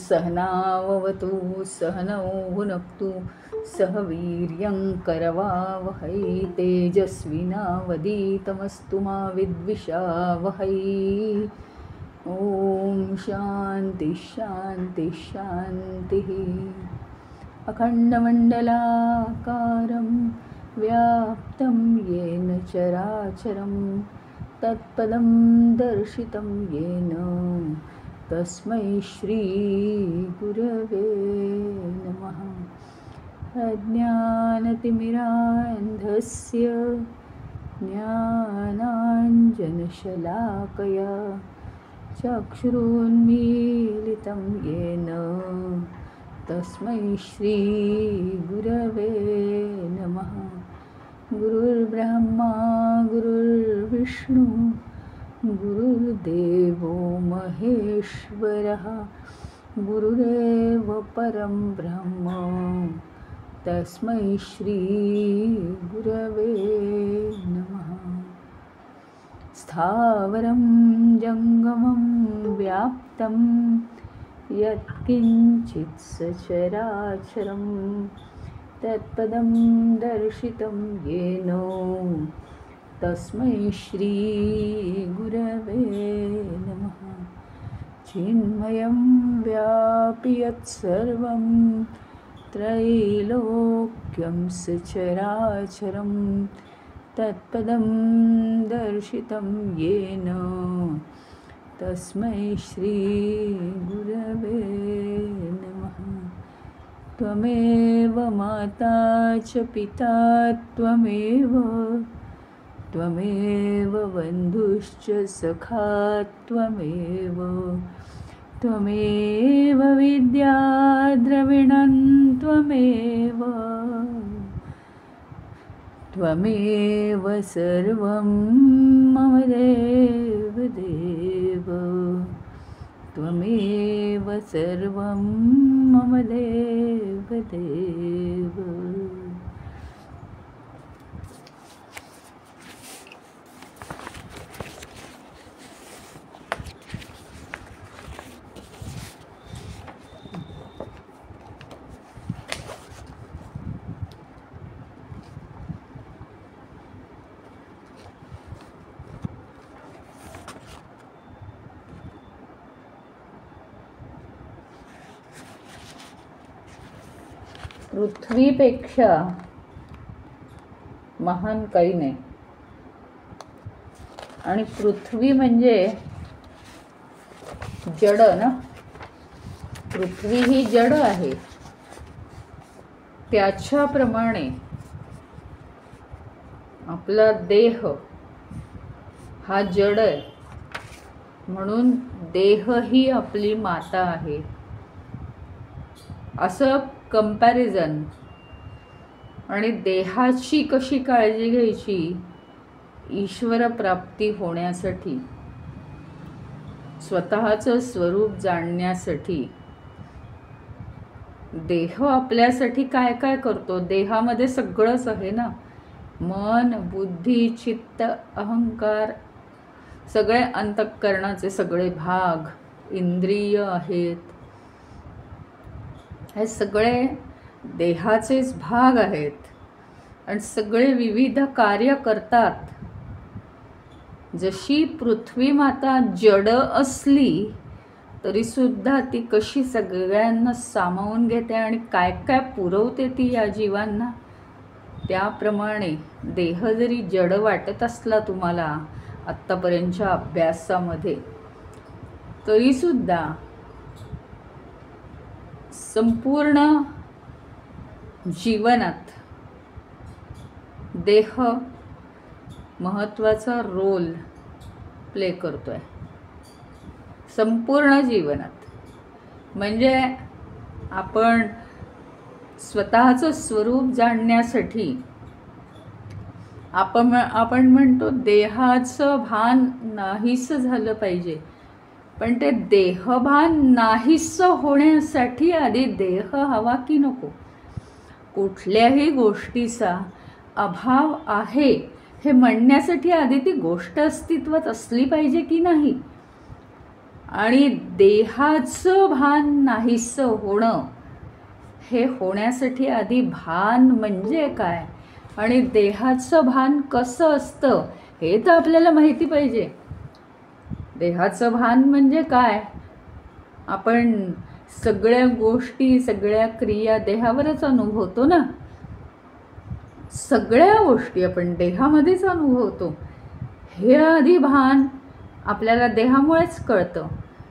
सहनाववतु सहनौ भुनक्तु सह वीर्यं करवावहै तेजस्विनावधीतमस्तु मा विद्विषावहै। ॐ शान्ति शान्ति शान्तिः। अखण्डमण्डलाकारं व्याप्तं येन चराचरं तत्पदं दर्शितं येन तस्मै श्री गुरवे नमः। अज्ञानतिमिरान्धस्य ज्ञानाञ्जनशलाकया चक्षुरुन्मीलितं येन तस्मै श्री गुरवे नमः। गुरुर्ब्रह्मा गुरुर्विष्णु गुरुर्देवो महेश्वरः गुरुरेव परं ब्रह्म तस्मै श्री गुरवे नमः। स्थावरं जङ्गमं व्याप्तं यत्किञ्चित् सचराचरं तत्पदं दर्शितं येन तस्मै श्री गुरवे नमः। चिन्मयं व्यापि यत्सर्वं त्रैलोक्यं सचराचरं तत्पदं दर्शितं येन तस्मै श्री गुरवे नमः। त्वमेव माता च पिता त्वमेव बन्धुश्च सखा त्वमेव विद्या द्रविणं त्वमेव सर्वं मम देवदेव त्वमेव सर्वं मम देवदेव। पृथ्वीपेक्षा महान काही नाही आणि पृथ्वी म्हणजे जड ना। पृथ्वी ही जड आहे, त्याच्याप्रमाणे आपला देह हा जड आहे, म्हणून देह ही आपली माता आहे असं कंपॅरिझन। आणि देहाची कशी काळजी घ्यायची ईश्वर प्राप्ती होण्यासाठी, स्वतःचं स्वरूप जाणण्यासाठी। देह आपल्यासाठी काय काय करतो, देहामध्ये सगळंच आहे ना, मन बुद्धी चित्त अहंकार, सगळे अंतःकरणाचे सगळे भाग, इंद्रिय आहेत, हे सगळे देहाचेच भाग आहेत आणि सगळे विविध कार्य करतात। जशी पृथ्वी माता जड असली तरी सुद्धा ती कशी सगळ्यांना सामावून घेते आणि काय काय पुरवते ती या जीवांना, त्याप्रमाणे देह जरी जड वाटत असला तुम्हाला आत्तापर्यंतच्या अभ्यासामध्ये, तरी सुद्धा संपूर्ण जीवनात देह महत्त्वाचा रोल प्ले करतोय। संपूर्ण जीवनात म्हणजे आपण स्वतःचं स्वरूप जाणण्यासाठी आपण म्हणतो देहाचं भान नाहीसं झालं पाहिजे, पण ते देहभान नाहीसं होण्यासाठी आधी देह हवा की नको? कुठल्याही गोष्टीचा अभाव आहे हे म्हणण्यासाठी आधी ती गोष्ट अस्तित्वात असली पाहिजे की नाही? आणि देहाचं भान नाहीसं होणं हे होण्यासाठी आधी भान म्हणजे काय आणि देहाचं भान कसं असतं हे तर आपल्याला माहिती पाहिजे. देहाचं भान म्हणजे काय? आपण सगळ्या गोष्टी, सगळ्या क्रिया देहावरच अनुभवतो ना. सगळ्या गोष्टी आपण देहामध्येच अनुभवतो. हे आधी भान आपल्याला देहामुळेच कळतं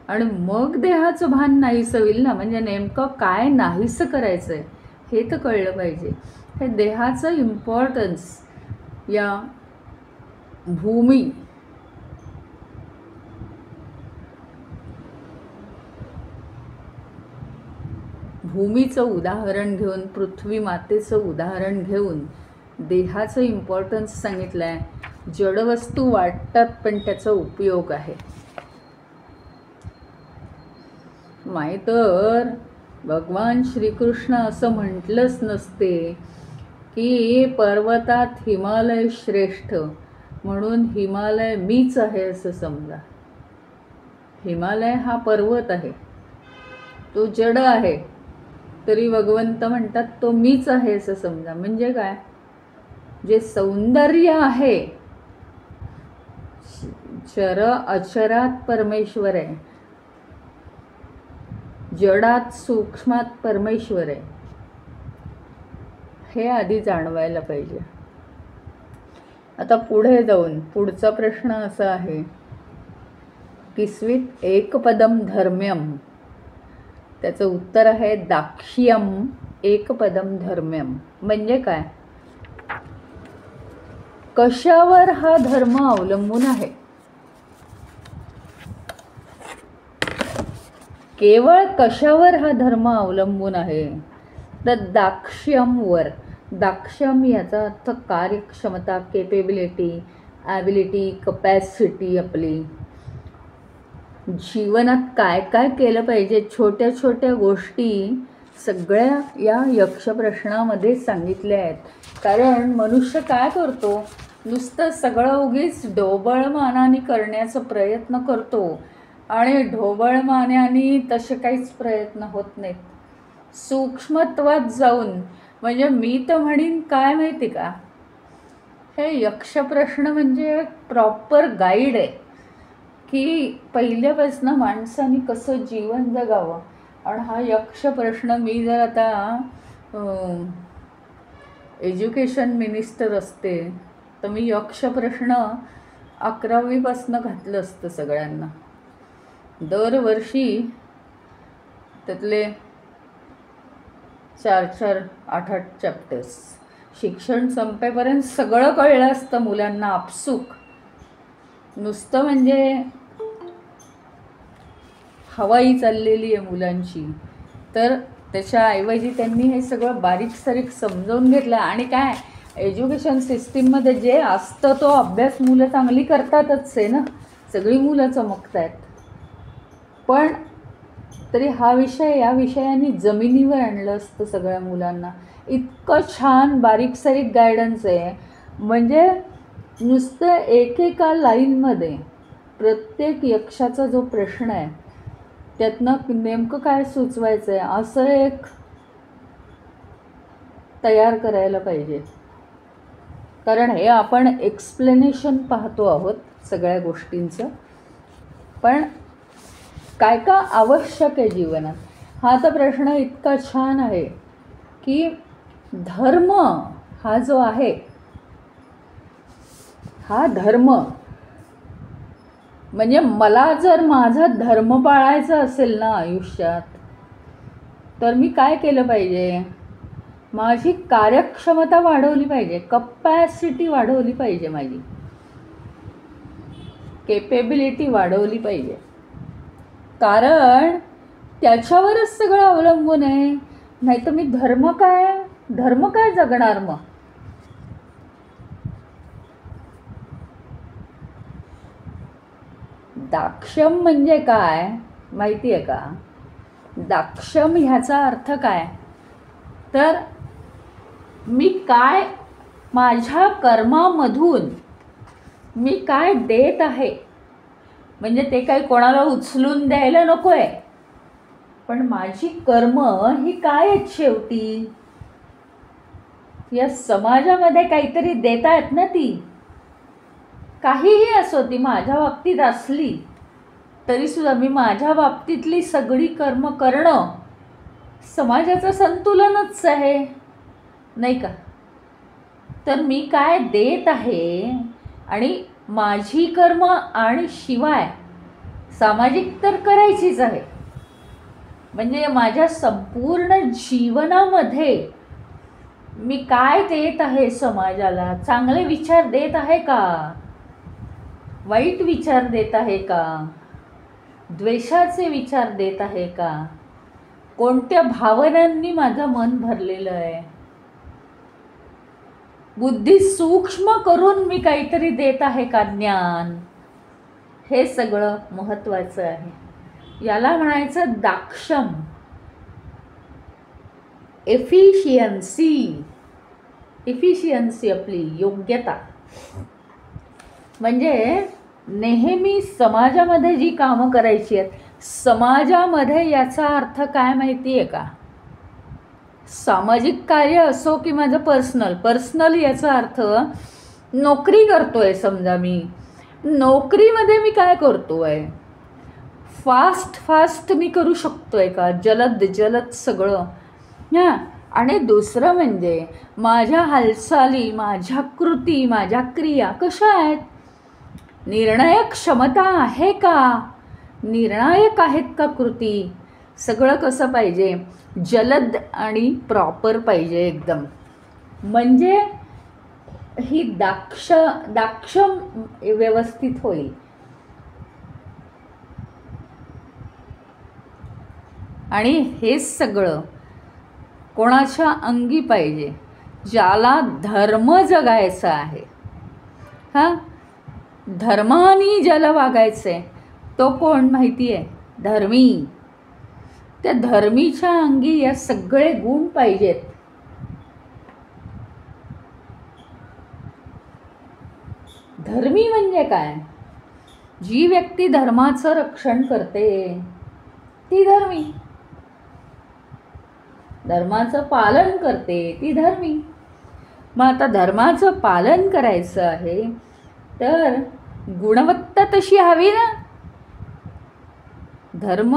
आणि मग देहाचं भान नाहीसं होईल ना. म्हणजे नेमकं काय नाहीसं करायचं आहे हे तर कळलं पाहिजे. हे देहाचं इम्पॉर्टन्स या भूमीचं उदाहरण घेऊन, पृथ्वी मातेचं उदाहरण घेऊन देहाचं इम्पॉर्टन्स सांगितलं आहे. जडवस्तू वाटतात पण त्याचा उपयोग आहे. नाहीतर भगवान श्रीकृष्ण असं म्हटलंच नसते की पर्वतात हिमालय श्रेष्ठ, म्हणून हिमालय मीच आहे असं समजा. हिमालय हा पर्वत आहे, तो जड आहे, तरी भगवंत म्हणतात तो मीच आहे असं समजा. म्हणजे काय? जे सौंदर्य आहे, चर अचरात परमेश्वर आहे, जडात सूक्ष्मात परमेश्वर आहे, हे आधी जाणवायला पाहिजे. आता पुढे जाऊन पुढचा प्रश्न असा आहे, 30वीत एकपदम धर्म्यम. त्याचं उत्तर आहे दाक्ष्यम एकपदम धर्म्यम. म्हणजे काय? कशावर हा धर्म अवलंबून आहे? केवळ कशावर हा धर्म अवलंबून आहे? तर दाक्ष्यमवर. दाक्ष्यम याचा अर्थ कार्यक्षमता, केपेबिलिटी, ॲबिलिटी, कपॅसिटी. आपली जीवनात काय काय केलं पाहिजे, छोट्या छोट्या गोष्टी सगळ्या या यक्ष प्रश्नामध्ये सांगितल्या आहेत. कारण मनुष्य काय करतो? नुसतं सगळं उगीच ढोबळमानाने करण्याचा प्रयत्न करतो आणि ढोबळमानाने तसे काहीच प्रयत्न होत नाहीत. सूक्ष्मत्वात जाऊन, म्हणजे मी तर म्हणीन काय माहिती का, हे यक्ष प्रश्न म्हणजे प्रॉपर गाईड आहे की पहिल्यापासून माणसाने कसं जीवन जगावं. आणि हा यक्ष प्रश्न, मी जर आता एज्युकेशन मिनिस्टर असते तर मी यक्ष प्रश्न 11वीपासून घातलं असतं सगळ्यांना. दरवर्षी त्यातले 4-4, 8-8 चॅप्टर्स शिक्षण संपेपर्यंत सगळं कळलं असतं मुलांना आपसूक. नुसतं म्हणजे हवाई चाललेली आहे मुलांची, तर त्याच्याऐवजी त्यांनी हे सगळं बारीक सारीक समजावून घेतलं. आणि काय, एज्युकेशन सिस्टीममध्ये जे असतं तो अभ्यास मुलं चांगली करतातच आहे ना, सगळी मुलं चमकत आहेत. पण तरी हा विषय, या विषयाने जमिनीवर आणलं असतं सगळ्या मुलांना. इतकं छान बारीक सारीक गायडन्स आहे. म्हणजे नुसतं एकेका लाईनमध्ये प्रत्येक यक्षाचा जो प्रश्न आहे त्यातनं नेमकं काय सुचवायचं आहे असं एक तयार करायला पाहिजे. कारण हे आपण एक्सप्लेनेशन पाहतो आहोत सगळ्या गोष्टींचं, पण काय का आवश्यक आहे जीवनात. हा तर प्रश्न इतका छान आहे की धर्म हा जो आहे, हा धर्म म्हणजे मला जर माझा धर्म पाळायचा असेल ना आयुष्यात, तर मी काय केलं पाहिजे? माझी कार्यक्षमता वाढवली पाहिजे, कपॅसिटी वाढवली पाहिजे, माझी केपेबिलिटी वाढवली पाहिजे. कारण त्याच्यावरच सगळं अवलंबून आहे. नाही तर मी धर्म काय जगणार मग? दाक्षम म्हणजे काय माहिती आहे का? दाक्षम ह्याचा अर्थ काय? तर मी काय माझ्या कर्मामधून मी काय देत आहे, म्हणजे ते काही कोणाला उचलून द्यायला नको आहे, पण माझी कर्म ही काय आहेत शेवटी? या समाजामध्ये काहीतरी देता येत ना ती. काहीही असो, ती माझ्या बाबतीत असली तरीसुद्धा मी माझ्या बाबतीतली सगळी कर्म करणं समाजाचं संतुलनच आहे, नाही का? तर मी काय देत आहे आणि माझी कर्म आणि शिवाय सामाजिक तर करायचीच आहे. म्हणजे माझ्या संपूर्ण जीवनामध्ये मी काय देत आहे समाजाला? चांगले विचार देत आहे का? वाईट विचार देत आहे का? द्वेषाचे विचार देत आहे का? कोणत्या भावनांनी माझं मन भरलेलं आहे? बुद्धी सूक्ष्म करून मी काहीतरी देत आहे का ज्ञान? हे सगळं महत्त्वाचं आहे. याला म्हणायचं दाक्षम, एफिशियन्सी आपली योग्यता. म्हणजे नेहमी समाजामध्ये जी कामं करायची आहेत, समाजामध्ये याचा अर्थ काय माहिती आहे का? सामाजिक कार्य असो की माझं पर्सनल याचा अर्थ नोकरी करतोय. समजा मी नोकरीमध्ये मी काय करतोय? फास्ट मी करू शकतोय का? जलद सगळं. हां. आणि दुसरं म्हणजे माझ्या हालचाली, माझ्या कृती, माझ्या क्रिया कशा आहेत? निर्णायक क्षमता आहे का? निर्णायक आहेत का कृती? सगळं कसं पाहिजे? जलद आणि प्रॉपर पाहिजे एकदम. म्हणजे ही दाक्षम व्यवस्थित होईल. आणि हे सगळं कोणाच्या अंगी पाहिजे? ज्याला धर्म जगायचा आहे, हां, धर्माने ज्याला वागायचं आहे, तो कोण माहिती आहे? धर्मी. त्या धर्मीच्या अंगी या सगळे गुण पाहिजेत. धर्मी म्हणजे काय? जी व्यक्ती धर्माचं रक्षण करते ती धर्मी. धर्माचं पालन करते ती धर्मी. मग आता धर्माचं पालन करायचं आहे तर गुणवत्ता तशी हवी ना. धर्म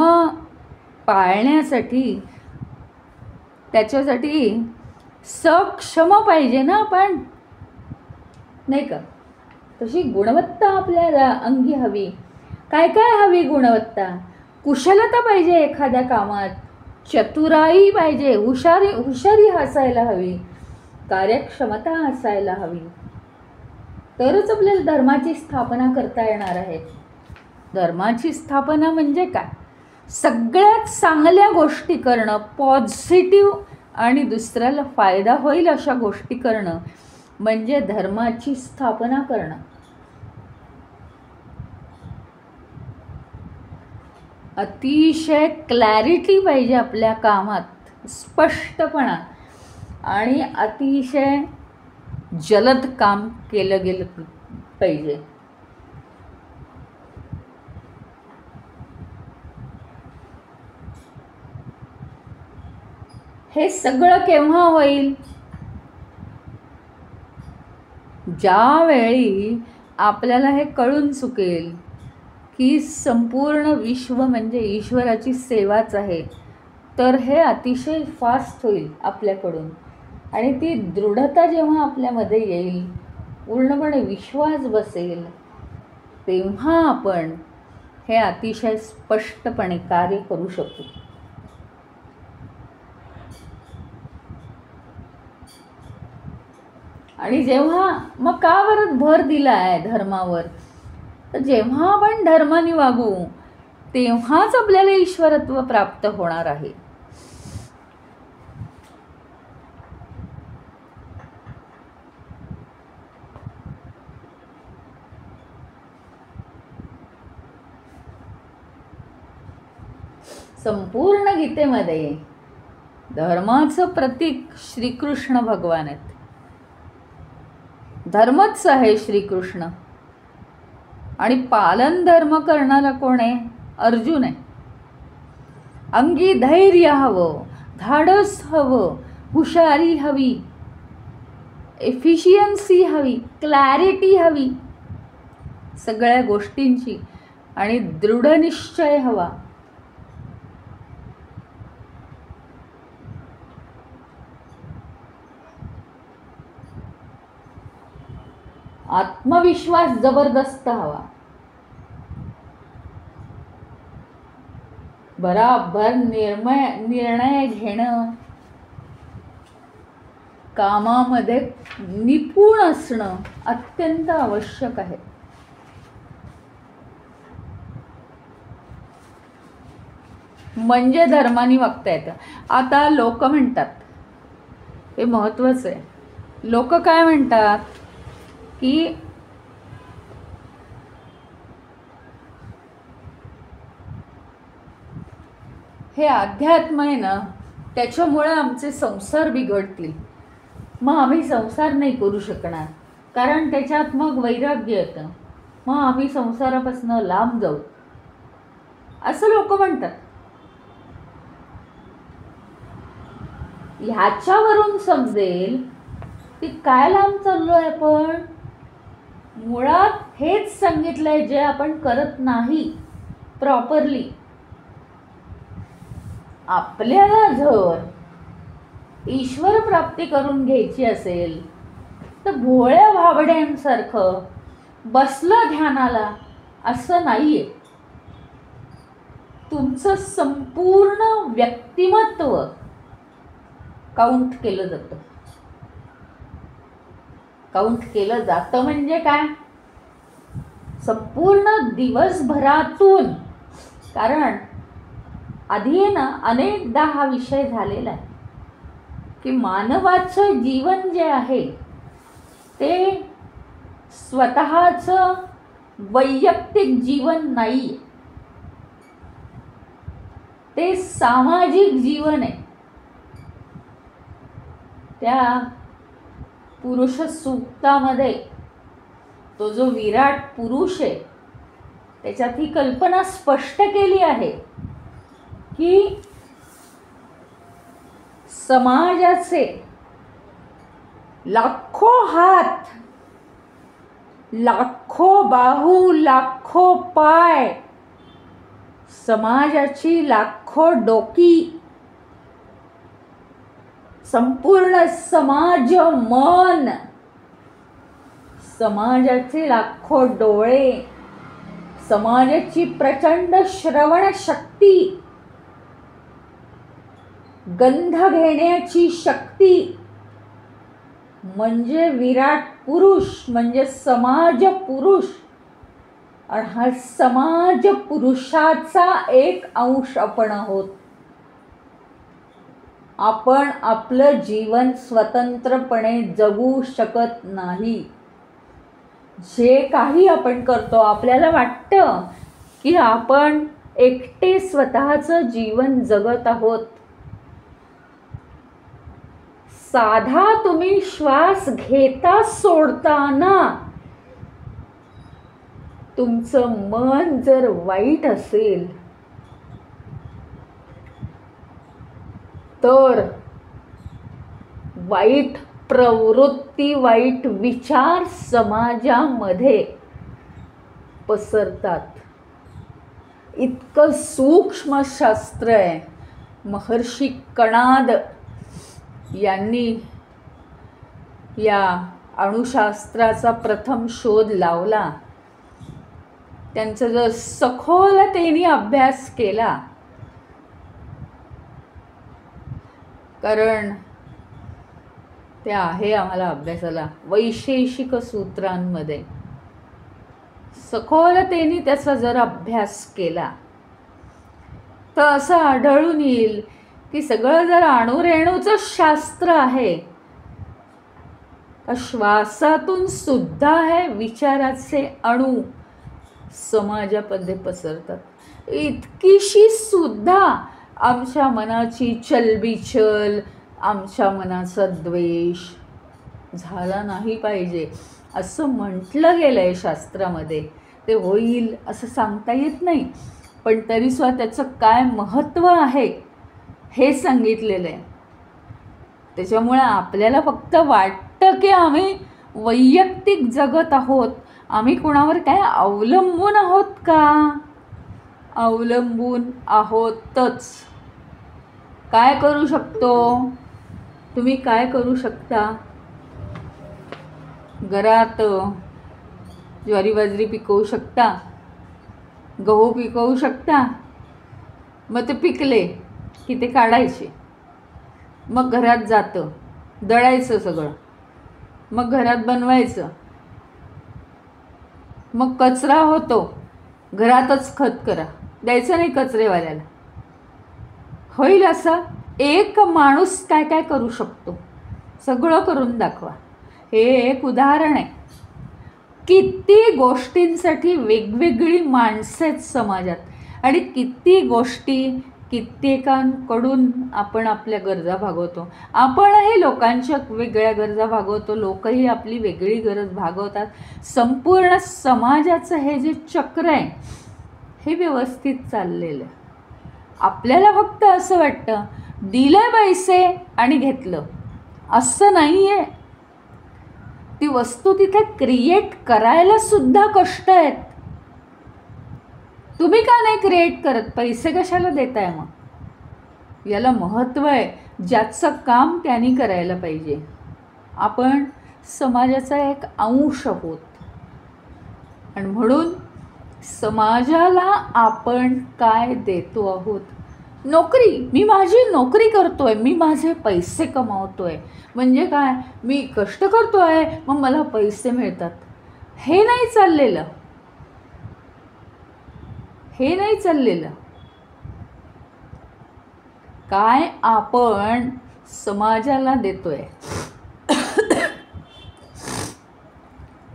पाळण्यासाठी त्याच्यासाठी सक्षम पाहिजे ना आपण, नाही का? तशी गुणवत्ता आपल्याला अंगी हवी. काय हवी गुणवत्ता? कुशलता पाहिजे एखाद्या कामात, चतुराई पाहिजे, हुशारी असायला हवी, कार्यक्षमता असायला हवी. तरच आपल्याला धर्माची स्थापना करता येणार आहे. धर्माची स्थापना म्हणजे काय? सगळ्यात चांगल्या गोष्टी करणं, पॉझिटिव्ह आणि दुसऱ्याला फायदा होईल अशा गोष्टी करणं म्हणजे धर्माची स्थापना करणं. अतिशय क्लॅरिटी पाहिजे आपल्या कामात, स्पष्टपणा, आणि अतिशय जलद काम केलं गेलं पाहिजे. हे सगळं केव्हा होईल? ज्यावेळी आपल्याला हे कळून चुकेल की संपूर्ण विश्व म्हणजे ईश्वराची सेवाच आहे, तर हे अतिशय फास्ट होईल आपल्याकडून. आणि ती दृढता जेव्हा आपल्यामध्ये येईल, पूर्णपणे विश्वास बसेल, तेव्हा आपण हे अतिशय स्पष्टपणे कार्य करू शकू. आणि जेव्हा मग का बरं भर दिला आहे धर्मावर? तर जेव्हा आपण धर्माने वागू तेव्हाच आपल्याला ईश्वरत्व प्राप्त होणार आहे. संपूर्ण गीतेमध्ये धर्माचं प्रतीक श्रीकृष्ण भगवान आहेत. धर्मच आहे श्रीकृष्ण. आणि पालन धर्म करणारा कोण आहे? अर्जुन आहे. अंगी धैर्य हवं, धाडस हवं, हुशारी हवी, एफिशियन्सी हवी, क्लॅरिटी हवी सगळ्या गोष्टींची, आणि दृढनिश्चय हवा. आत्मविश्वास जबरदस्त हवा. बराबर निर्णय घेणं, कामामध्ये निपुण असणं अत्यंत आवश्यक आहे. म्हणजे धर्माने वागता येतं. आता लोक म्हणतात, हे महत्त्वाचं आहे, लोक काय म्हणतात की हे अध्यात्म आहे ना, त्याच्यामुळे आमचे संसार बिघडतील, मग आम्ही संसार नाही करू शकणार, कारण त्याच्यात मग वैराग्य येतं, मग आम्ही संसारापासून लांब जाऊ, असं लोक म्हणतात. ह्याच्यावरून समजेल की काय लांब चाललोय आपण. मुळात हेच सांगितलंय जे आपण करत नाही प्रॉपरली. आपल्याला जर ईश्वर प्राप्ती करून घ्यायची असेल तर भोळ्या भाबड्यांसारखं बसलं ध्यानाला असं नाहीये. तुमचं संपूर्ण व्यक्तिमत्व काउंट केलं जातं. काउंट केलं जातं म्हणजे काय? संपूर्ण दिवसभरातून. कारण आधी आहे ना, अनेकदा हा विषय झालेला आहे की मानवाचं जीवन जे आहे ते स्वतःचं वैयक्तिक जीवन नाही, ते सामाजिक जीवन आहे. त्या पुरुष सूक्तामध्ये तो जो विराट पुरुष आहे त्याच्यात ही कल्पना स्पष्ट केली आहे की समाजाचे लाखो हात, लाखो बाहू, लाखो पाय, समाजाची लाखो डोकी, संपूर्ण समाज मन, समाजाचे लाखो डोळे, समाजाची प्रचंड श्रवण शक्ती, गंध घेण्याची शक्ती, म्हणजे विराट पुरुष, म्हणजे समाज पुरुष. आणि हा समाज पुरुषाचा एक अंश आपण आहोत. आपण आपलं जीवन स्वतंत्रपणे जगू शकत नाही. जे काही आपण करतो, आपल्याला वाटतं की आपण एकटे स्वतःचं जीवन जगत आहोत. साधा तुम्ही श्वास घेता सोडताना तुमचं मन जर वाईट असेल तर वाईट प्रवृत्ती, वाईट विचार समाजामध्ये पसरतात. इतकं सूक्ष्म शास्त्र आहे. महर्षी कणाद यांनी या अणुशास्त्राचा प्रथम शोध लावला. त्यांचा जर सखोलतेने अभ्यास केला, कारण ते आहे आम्हाला अभ्यासाला वैशेषिक सूत्रांमध्ये, सखोलतेने त्याचा जर अभ्यास केला तर असं आढळून येईल की सगळं जर अणुरेणूचं शास्त्र आहे, श्वासातून सुद्धा हे विचाराचे अणू समाजामध्ये पसरतात. इतकीशी सुद्धा आमच्या मनाची चलबिचल, आमच्या मनाचा द्वेष झाला नाही पाहिजे असं म्हटलं गेलं आहे शास्त्रामध्ये. ते होईल असं सांगता येत नाही, पण तरीसुद्धा त्याचं काय महत्त्व आहे हे सांगितलेलं आहे. त्याच्यामुळे आपल्याला फक्त वाटतं की आम्ही वैयक्तिक जगत आहोत, आम्ही कोणावर काय अवलंबून आहोत का? अवलंबून आहोतच. काय करू शकतो? तुम्ही काय करू शकता? घरात ज्वारी बाजरी पिकवू शकता, गहू पिकवू शकता. मग ते पिकले की ते काढायचे, मग घरात जातं, दळायचं सगळं, मग घरात बनवायचं, मग कचरा होतो, घरातच खत करा, द्यायचं नाही कचरेवाल्याला. होईल असं? एक माणूस काय काय करू शकतो सगळं करून दाखवा. हे एक उदाहरण आहे. किती गोष्टींसाठी वेगवेगळी माणसं आहेत समाजात आणि किती गोष्टी कित्येकांकडून आपण आपल्या गरजा भागवतो. आपणही लोकांच्या वेगळ्या गरजा भागवतो, लोकही आपली वेगळी गरज भागवतात. संपूर्ण समाजाचं हे जे चक्र आहे हे व्यवस्थित चाललेलं आहे. आपल्याला फक्त असं वाटतं दिले पैसे आणि घेतलं, असं नाही आहे. ती वस्तू तिथे क्रिएट करायला सुद्धा कष्ट आहेत. तुम्ही का नाही क्रिएट करत? पैसे कशाला देताय मग? याला महत्त्व आहे. ज्याचं काम त्यांनी करायला पाहिजे. आपण समाजाचा एक अंश आहोत आणि म्हणून समाजाला आपण काय देतो आहोत? नोकरी. मी माझी नोकरी करतोय, मी माझे पैसे कमावतोय. म्हणजे काय? मी कष्ट करतोय मग मला पैसे मिळतात. हे नाही चाललेलं. हे नाही चाललेलं. काय आपण समाजाला देतोय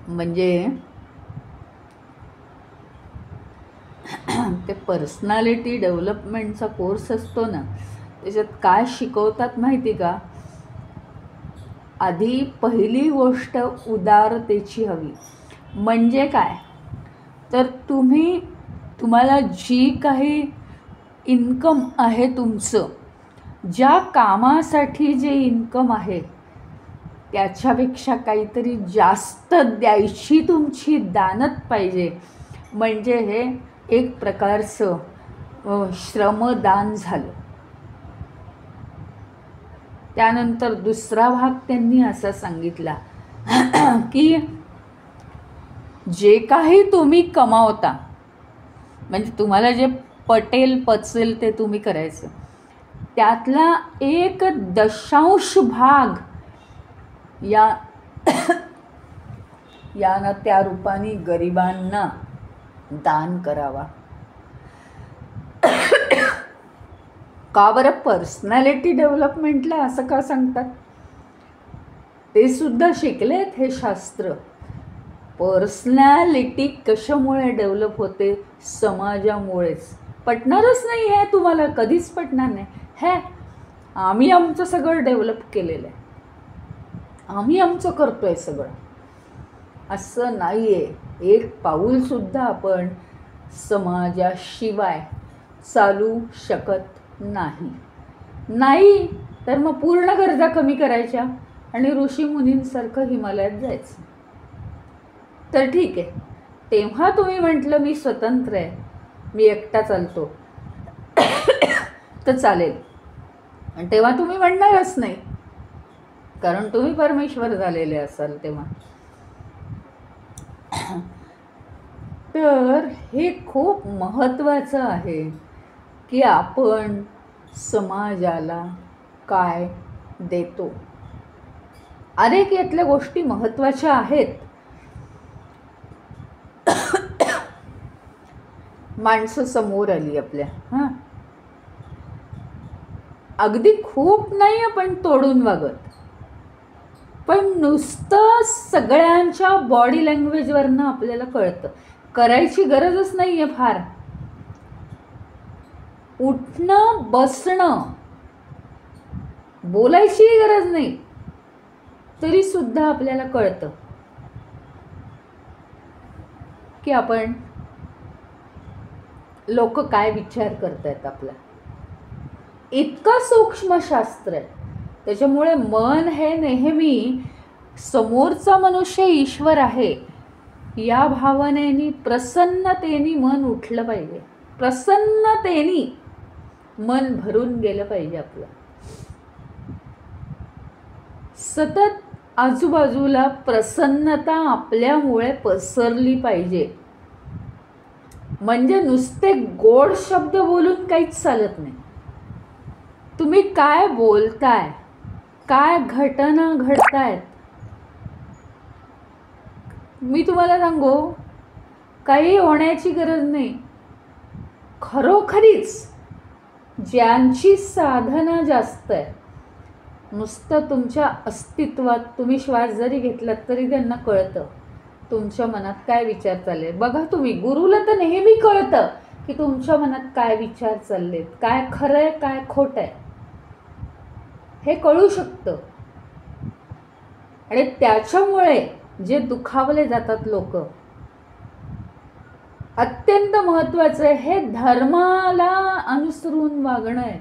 म्हणजे ते पर्सनॅलिटी डेव्हलपमेंटचा कोर्स असतो ना, त्याच्यात काय शिकवतात माहिती का? आधी पहिली गोष्ट उदारतेची हवी. म्हणजे काय? तर तुम्हाला जी काही इन्कम आहे तुमचं, ज्या कामासाठी जे इन्कम आहे त्याच्यापेक्षा काहीतरी जास्त द्यायची तुमची दानत पाहिजे. म्हणजे हे एक प्रकारचं श्रमदान झालं. त्यानंतर दुसरा भाग त्यांनी असा सांगितला की जे काही तुम्ही कमावता, म्हणजे तुम्हाला जे पटेल पचेल ते तुम्ही करायचं, त्यातला 1/10 भाग यानं त्या रूपाने गरिबांना दान करावा. का बरं? पर्सनॅलिटी डेव्हलपमेंटला असं का सांगतात? ते सुद्धा शिकलेत हे शास्त्र. पर्सनॅलिटी कशामुळे डेव्हलप होते? समाजामुळेच. पटणारच नाही हे तुम्हाला, कधीच पटणार नाही. हे आम्ही आमचं सगळं डेव्हलप केलेलं आहे, आम्ही आमचं करतोय सगळं, असं नाही आहे. एक पाऊलसुद्धा आपण समाजाशिवाय चालू शकत नाही. तर मग पूर्ण गरजा कमी करायच्या आणि ऋषीमुनींसारखं हिमालयात जायचं. तर ठीक आहे, तेव्हा तुम्ही म्हटलं मी स्वतंत्र आहे, मी एकटा चालतो तर चालेल. आणि तेव्हा तुम्ही म्हणणारच नाही, कारण तुम्ही परमेश्वर झालेले असाल तेव्हा. तर हे खूप महत्त्वाचं आहे की आपण समाजाला काय देतो. अनेक यातल्या गोष्टी महत्त्वाच्या आहेत. माणसं समोर आली आपल्या, अगदी खूप नाही आपण तोडून वागत, पण नुसतं सगळ्यांच्या बॉडी लँग्वेजवरनं आपल्याला कळतं. करायची गरजच नाही आहे फार. उठणं बसणं बोलायची गरज नाही, तरी सुद्धा आपल्याला कळतं की आपण लोक काय विचार करतायत आपला. इतकं सूक्ष्म शास्त्र आहे. त्याच्यामुळे मन हे नेहमी समोरचा मनुष्य ईश्वर आहे या भावनेनी, प्रसन्नतेनी मन उठलं पाहिजे. प्रसन्नतेनी मन भरून गेलं पाहिजे आपलं. सतत आजूबाजूला प्रसन्नता आपल्यामुळे पसरली पाहिजे. म्हणजे नुसते गोड शब्द बोलून काहीच चालत नाही. तुम्ही काय बोलताय, काय घटना घडतायत, मी तुम्हाला सांगू, काही होण्याची गरज नाही. खरोखरीच ज्यांची साधना जास्त आहे, नुसतं तुमच्या अस्तित्वात तुम्ही श्वास जरी घेतलात तरी त्यांना कळतं तुमच्या मनात काय विचार चालले. बघा तुम्ही, गुरुला तर नेहमी कळतं की तुमच्या मनात काय विचार चाललेत, काय खरं आहे काय खोटं आहे, हे कळू शकतं. आणि त्याच्यामुळे जे दुखावले जातात लोक, अत्यंत महत्त्वाचं आहे हे धर्माला अनुसरून वागणं आहे.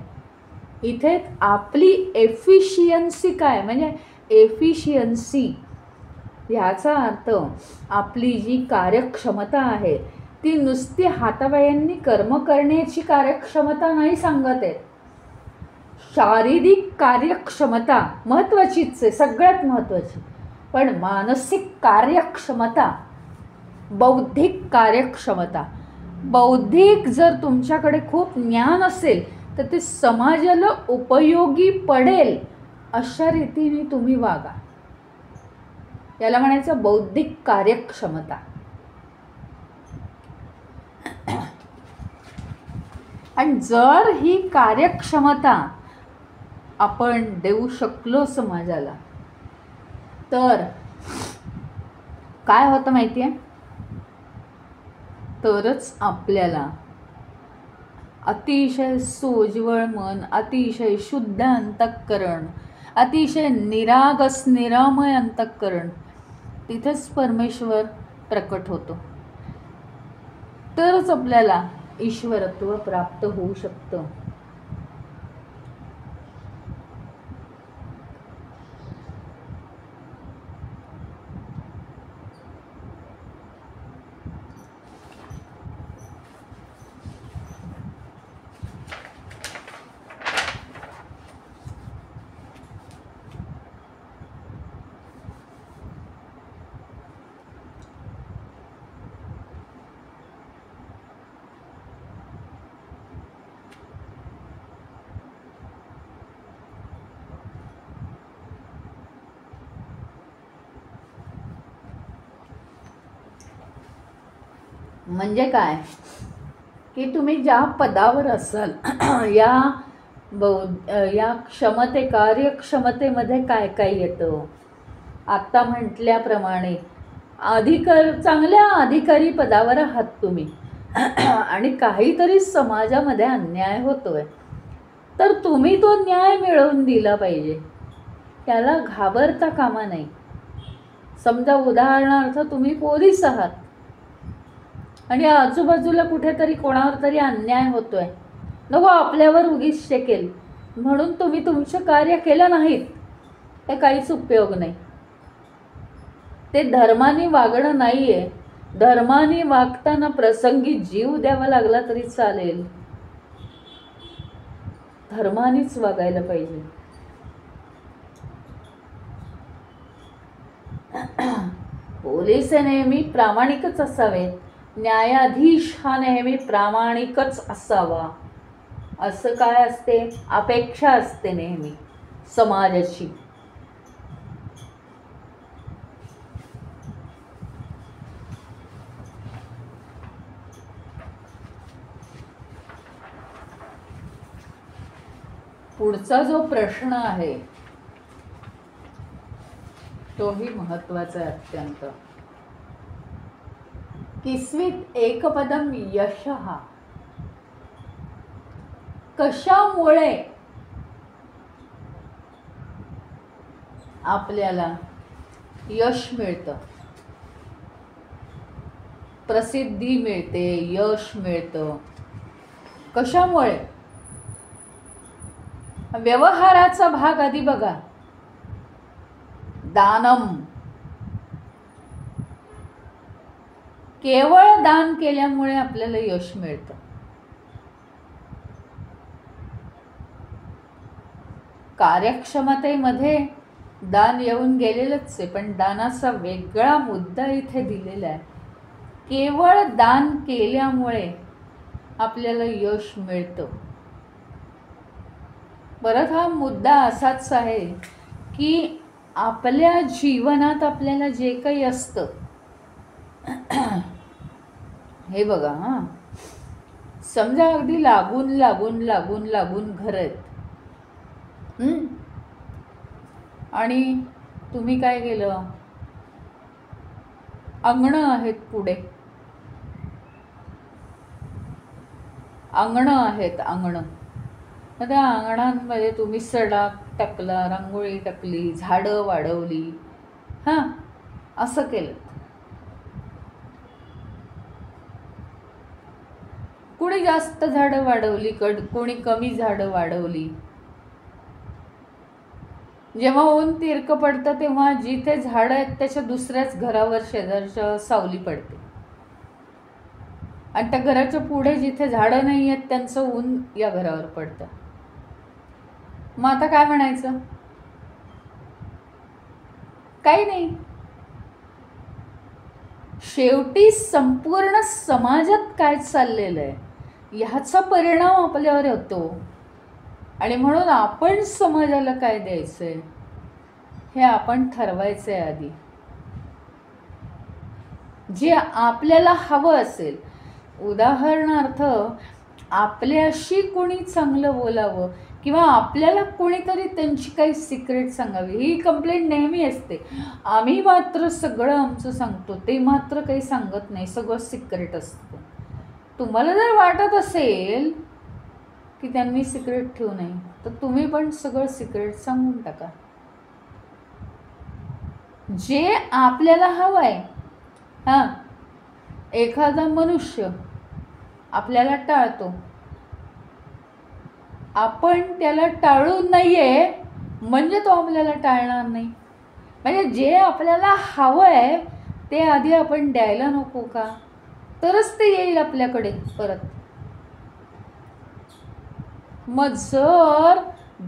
इथे आपली एफिशियन्सी काय, म्हणजे एफिशियन्सी ह्याचा अर्थ आपली जी कार्यक्षमता आहे ती नुसती हातापायांनी कर्म करण्याची कार्यक्षमता नाही सांगत आहे. शारीरिक कार्यक्षमता महत्त्वाचीच आहे, सगळ्यात महत्त्वाची, पण मानसिक कार्यक्षमता, बौद्धिक कार्यक्षमता. बौद्धिक जर तुमच्याकडे खूप ज्ञान असेल तर ते समाजाला उपयोगी पडेल अशा रीतीने तुम्ही वागा. याला म्हणायचं बौद्धिक कार्यक्षमता. आणि जर ही कार्यक्षमता आपण देऊ शकलो समाजाला तर काय होतं माहिती आहे, तरच आपल्याला अतिशय सोज्वळ मन, अतिशय शुद्ध अंतःकरण, अतिशय निरागस निरामय अंतःकरण, तिथेच परमेश्वर प्रकट होतो. तरच आपल्याला ईश्वरत्व प्राप्त होऊ शकतं. म्हणजे काय की तुम्ही ज्या पदावर असाल या कार्यक्षमतेमध्ये काय काय येतं. आत्ता म्हटल्याप्रमाणे चांगल्या अधिकारी पदावर आहात तुम्ही आणि काहीतरी समाजामध्ये अन्याय होतोय, तर तुम्ही तो न्याय मिळवून दिला पाहिजे. त्याला घाबरता कामा नाही. समजा उदाहरणार्थ तुम्ही पोलीस आहात आणि आजूबाजूला कुठेतरी कोणावर तरी अन्याय होतोय, नको आपल्यावर उगीच शेकेल म्हणून तुम्ही तुमचं कार्य केलं नाहीत, ते काहीच उपयोग नाही. ते धर्माने वागणं नाही आहे. धर्माने वागताना प्रसंगी जीव द्यावा लागला तरी चालेल, धर्मानेच वागायला पाहिजे. पोलीस नेहमी प्रामाणिकच असावेत, न्यायाधीश हा नेहमी प्रामाणिकच असावा असं काय असते, अपेक्षा असते नेहमी समाजाची. पुढचा जो प्रश्न आहे तोही महत्वाचा आहे अत्यंत. किस्वित एकपदम यशः. कशामुळे आपल्याला यश मिळतं, प्रसिद्धी मिळते, यश मिळतं? कशामुळे? व्यवहाराचा भाग आधी बघा. दानम. केवळ दान केल्यामुळे आपल्याला यश मिळतं. कार्यक्षमतेमध्ये दान येऊन गेलेलंच आहे, पण दानाचा वेगळा मुद्दा इथे दिलेला आहे. केवळ दान केल्यामुळे आपल्याला यश मिळतं. परत हा मुद्दा असाच आहे की आपल्या जीवनात आपल्याला जे काही असतं, हे बघा हां, समजा अगदी लागून लागून लागून लागून घर आहेत आणि तुम्ही काय केलं, अंगणं आहेत पुढे, अंगणं आहेत, अंगणं. तर त्या अंगणांमध्ये तुम्ही सडा टाकला, रांगोळी टाकली, झाडं वाढवली, हां, असं केलं. कोणी जास्त झाडं वाढवली, कोणी कमी झाडं वाढवली. जेव्हा ऊन तिरकं पडतं तेव्हा जिथे झाडं आहेत त्याच्या दुसऱ्याच घरावर शेजारच्या सावली पडते, आणि त्या घराच्या पुढे जिथे झाडं नाही आहेत त्यांचं ऊन या घरावर पडतं. मग आता काय म्हणायचं? काही नाही. शेवटी संपूर्ण समाजात काय चाललेलं आहे ह्याचा परिणाम आपल्यावर होतो, आणि म्हणून आपण समाजाला काय द्यायचंय हे आपण ठरवायचंय आधी. जे आपल्याला हवं असेल, उदाहरणार्थ आपल्याशी कोणी चांगलं बोलावं किंवा आपल्याला कोणीतरी त्यांची काही सिक्रेट सांगावी, ही कंप्लेंट नेहमी असते. आम्ही मात्र सगळं आमचं सांगतो, ते मात्र काही सांगत नाही, सगळं सिक्रेट असतं. तुम्हाला जर वाटत असेल की त्यांनी सिक्रेट ठेवू नये तर तुम्ही पण सगळं सिक्रेट सांगून टाका. जे आपल्याला हवं आहे, हां, एखादा मनुष्य आपल्याला टाळतो, आपण त्याला टाळू नाहीये म्हणजे तो आपल्याला टाळणार नाही. म्हणजे जे आपल्याला हवं आहे ते आधी आपण द्यायला नको का? तरच ते येईल आपल्याकडे परत. मग जर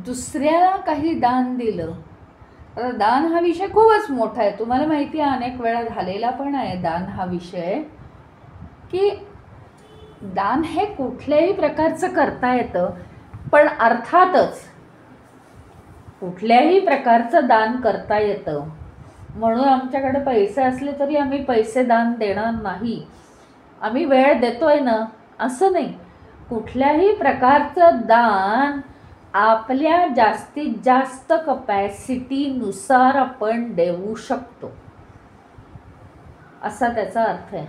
दुसऱ्याला काही दान दिलं, आता दान हा विषय खूपच मोठा आहे, तुम्हाला माहिती आहे, अनेक वेळा झालेला पण आहे दान हा विषय, की दान हे कुठल्याही प्रकारचं करता येतं, पण अर्थातच कुठल्याही प्रकारचं दान करता येतं. म्हणून आमच्याकडे पैसे असले तरी आम्ही पैसे दान देणार नाही. आम्ही वेळ देतोय ना असं नाही. कुठल्याही प्रकारचं दान आपल्या जास्तीत जास्त कपॅसिटीनुसार आपण देऊ शकतो, असा त्याचा अर्थ आहे.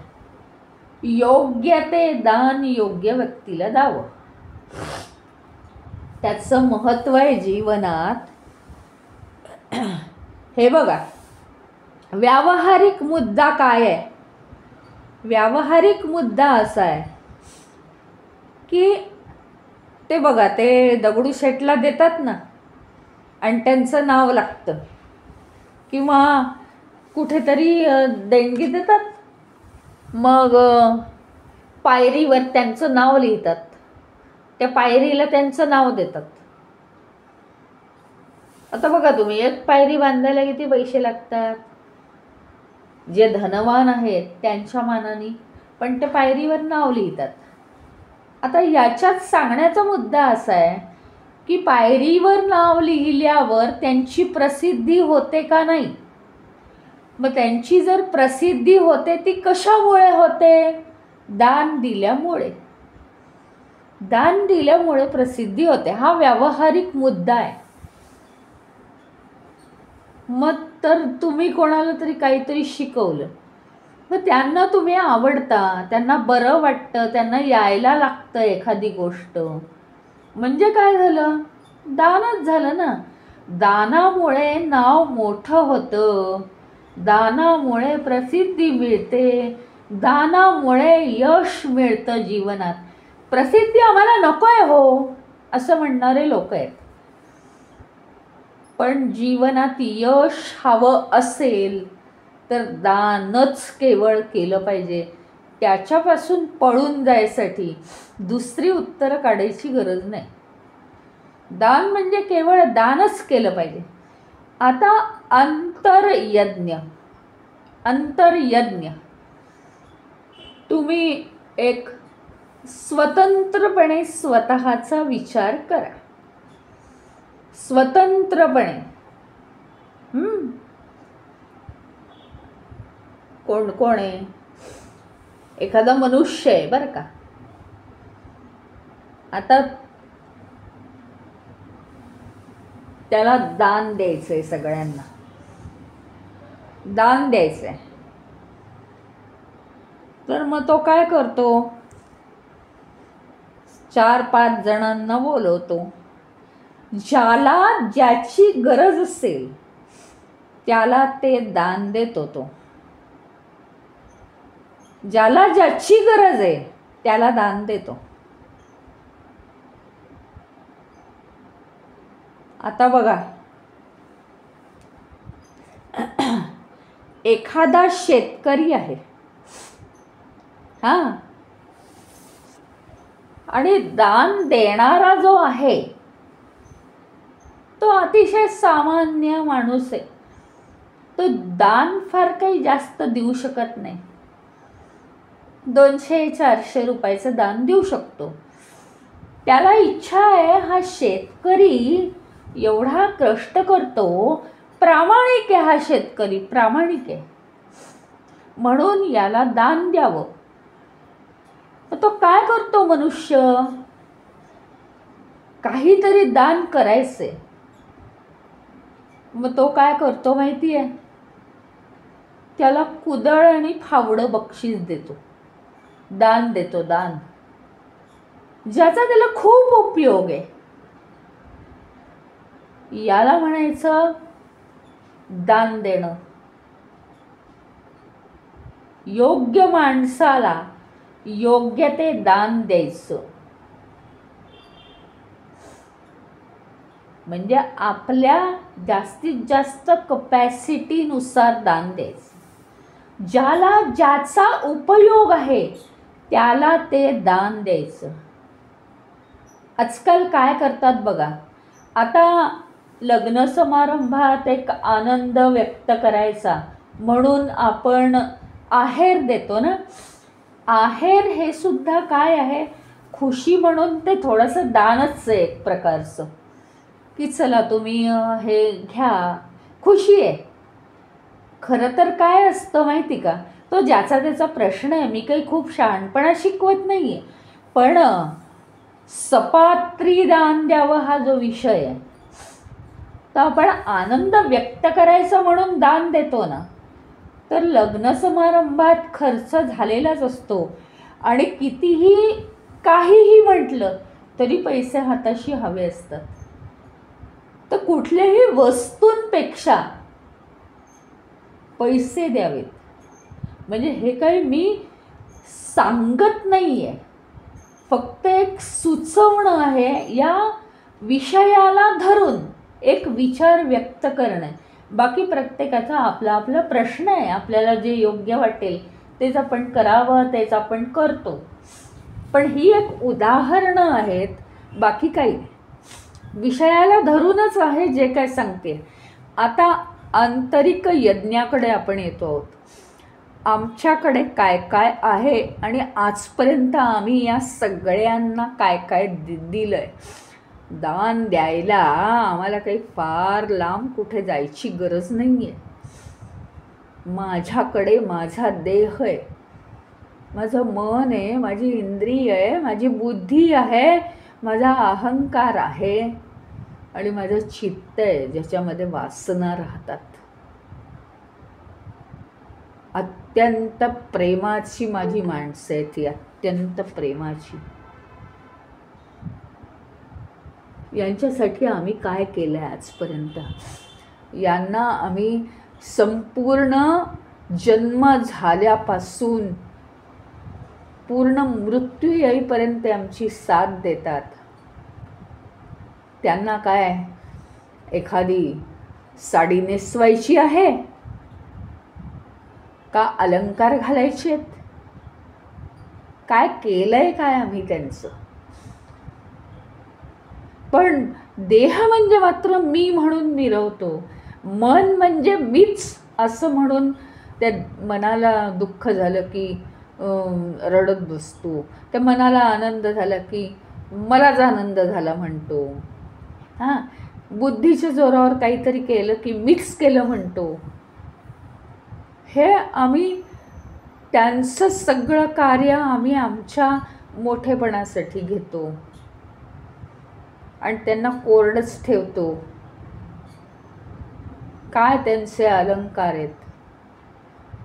योग्य ते दान योग्य व्यक्तीला द्यावं, त्याचं महत्त्व आहे जीवनात. हे बघा, व्यावहारिक मुद्दा काय आहे? व्यावहारिक मुद्दा असा आहे की ते बघा, ते दगडूशेठला देतात ना आणि त्यांचं नाव लागतं, किंवा कुठेतरी देणगी देतात, मग पायरीवर त्यांचं नाव लिहितात, त्या पायरीला त्यांचं नाव देतात. आता बघा तुम्ही, एक पायरी बांधायला किती पैसे लागतात? जे धनवान आहेत त्यांच्या मानाने, पण त्या पायरीवर नाव लिहितात. आता याच्यात सांगण्याचा मुद्दा असा आहे की पायरीवर नाव लिहिल्यावर त्यांची प्रसिद्धी होते का नाही? मग त्यांची जर प्रसिद्धी होते ती कशामुळे होते? दान दिल्यामुळे. दान दिल्यामुळे प्रसिद्धी होते, हा व्यावहारिक मुद्दा आहे. मग तर तुम्ही कोणाला तरी काहीतरी शिकवलं, मग त्यांना तुम्ही आवडता, त्यांना बरं वाटतं, त्यांना यायला लागतं एखादी गोष्ट, म्हणजे काय झालं? दानच झालं ना. दानामुळे नाव मोठं होतं, दानामुळे प्रसिद्धी मिळते, दानामुळे यश मिळतं जीवनात. प्रसिद्धी आम्हाला नको आहे हो असं म्हणणारे लोक आहेत, पण जीवनात यश हवं असेल तर दानच केवळ केलं पाहिजे. त्याच्यापासून पळून जायसाठी दुसरी उत्तरं काढायची गरज नाही. दान म्हणजे केवळ दानच केलं पाहिजे. आता अंतर्यज्ञ, अंतर्यज्ञ तुम्ही एक स्वतंत्रपणे स्वतःचा विचार करा, स्वतंत्रपणे. कोण कोण आहे? एखादा मनुष्य आहे बरं का. आता त्याला दान द्यायचंय, सगळ्यांना दान द्यायचंय, तर मग तो काय करतो? 4-5 जणांना बोलवतो, ज्याला ज्याची गरज असेल त्याला ते दान देतो. तो ज्याला ज्याची गरज आहे त्याला दान देतो. आता बघा, एखादा शेतकरी आहे हां, आणि दान देणारा जो आहे तो अतिशय सामान्य माणूस आहे. तो दान फार काही जास्त देऊ शकत नाही, 200-400 रुपयाचं दान देऊ शकतो. त्याला इच्छा आहे, हा शेतकरी एवढा कष्ट करतो, प्रामाणिक आहे, हा शेतकरी प्रामाणिक आहे, म्हणून याला दान द्यावं. तो काय करतो? मनुष्य काहीतरी दान करायचे, मग तो काय करतो माहिती आहे? त्याला कुदळ आणि फावडं बक्षीस देतो, दान देतो, दान, ज्याचा त्याला खूप उपयोग आहे. याला म्हणायचं दान देणं. योग्य माणसाला योग्य ते दान द्यायचं, म्हणजे आपल्या जास्तीत जास्त कपॅसिटीनुसार दान द्यायचं. ज्याला ज्याचा उपयोग आहे त्याला ते दान द्यायचं. आजकाल काय करतात बघा, आता लग्न समारंभात एक आनंद व्यक्त करायचा म्हणून आपण आहेर देतो ना. आहेर हे सुद्धा काय आहे? खुशी म्हणून ते थोडंसं दानच आहे एक प्रकारचं, की चला तुम्ही हे घ्या, खुशी आहे. खरं तर काय असतं माहिती का? तो ज्याचा त्याचा प्रश्न आहे, मी काही खूप शहाणपणा शिकवत नाही आहे, पण सपात्री दान द्यावं हा जो विषय आहे, तर आपण आनंद व्यक्त करायचा म्हणून दान देतो ना, तर लग्न समारंभात खर्च झालेलाच असतो आणि कितीही काहीही म्हटलं तरी पैसे हाताशी हवे असतात. तर कुठल्याही वस्तूंपेक्षा पैसे द्यावेत. म्हणजे हे काही मी सांगत नाही आहे, फक्त एक सुचवणं आहे, या विषयाला धरून एक विचार व्यक्त करणं. बाकी प्रत्येकाचा आपला आपला प्रश्न आहे, आपल्याला जे योग्य वाटेल तेच आपण करावं, तेच आपण करतो. पण ही एक उदाहरणं आहेत, बाकी काही विषयाला धरूनच आहे जे काय सांगते. आता आंतरिक यज्ञाकडे आपण येतो आहोत. आमच्याकडे काय काय आहे आणि आजपर्यंत आम्ही या सगळ्यांना काय काय दिलं आहे. दान द्यायला आम्हाला काही फार लांब कुठे जायची गरज नाही आहे. माझ्याकडे माझा देह आहे, माझं मन आहे, माझी इंद्रिय आहे, माझी बुद्धी आहे, माझा अहंकार आहे आणि माझं चित्त आहे ज्याच्यामध्ये वासना राहतात. अत्यंत प्रेमाची माझी माणसं आहेत, ती अत्यंत प्रेमाची. यांच्यासाठी आम्ही काय केलं आहे आजपर्यंत? यांना आम्ही संपूर्ण जन्म झाल्यापासून पूर्ण मृत्यू येईपर्यंत आमची साथ देतात. त्यांना काय एखादी साडी नेसवायची आहे का अलंकार घालायचे आहेत? काय केलंय काय आम्ही त्यांचं? पण देह म्हणजे मात्र मी म्हणून मिरवतो, मन म्हणजे मीच असं म्हणून त्या मनाला दुःख झालं की रडत बसतो, त्या मनाला आनंद झाला की मलाच आनंद झाला म्हणतो. हां, बुद्धीच्या जोरावर काहीतरी केलं की मिक्स केलं म्हणतो. हे आम्ही त्यांचं सगळं कार्य आम्ही आमच्या मोठेपणासाठी घेतो आणि त्यांना कोरडच ठेवतो. काय त्यांचे अलंकार आहेत,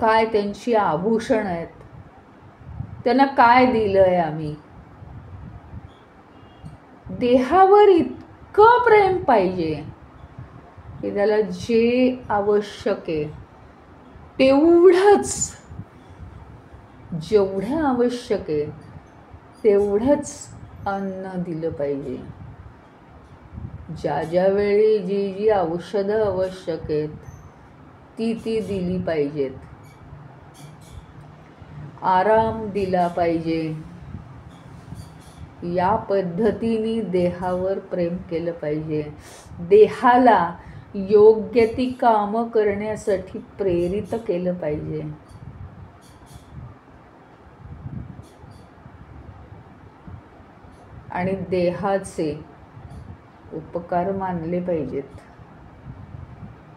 काय त्यांची आभूषण आहेत, त्यांना काय दिलंय आम्ही? देहावर इतकं प्रेम पाहिजे की त्याला जे आवश्यक आहे तेवढंच, जेवढं आवश्यक आहे तेवढंच अन्न दिलं पाहिजे. ज्या ज्या वेळी जी जी औषधं आवश्यक आहेत ती दिली पाहिजेत. आराम दिला पाहिजे. या पद्धतीने देहावर प्रेम केलं पाहिजे. देहाला योग्य ती कामं करण्यासाठी प्रेरित केलं पाहिजे. आणि देहाचे उपकार मानले पाहिजेत.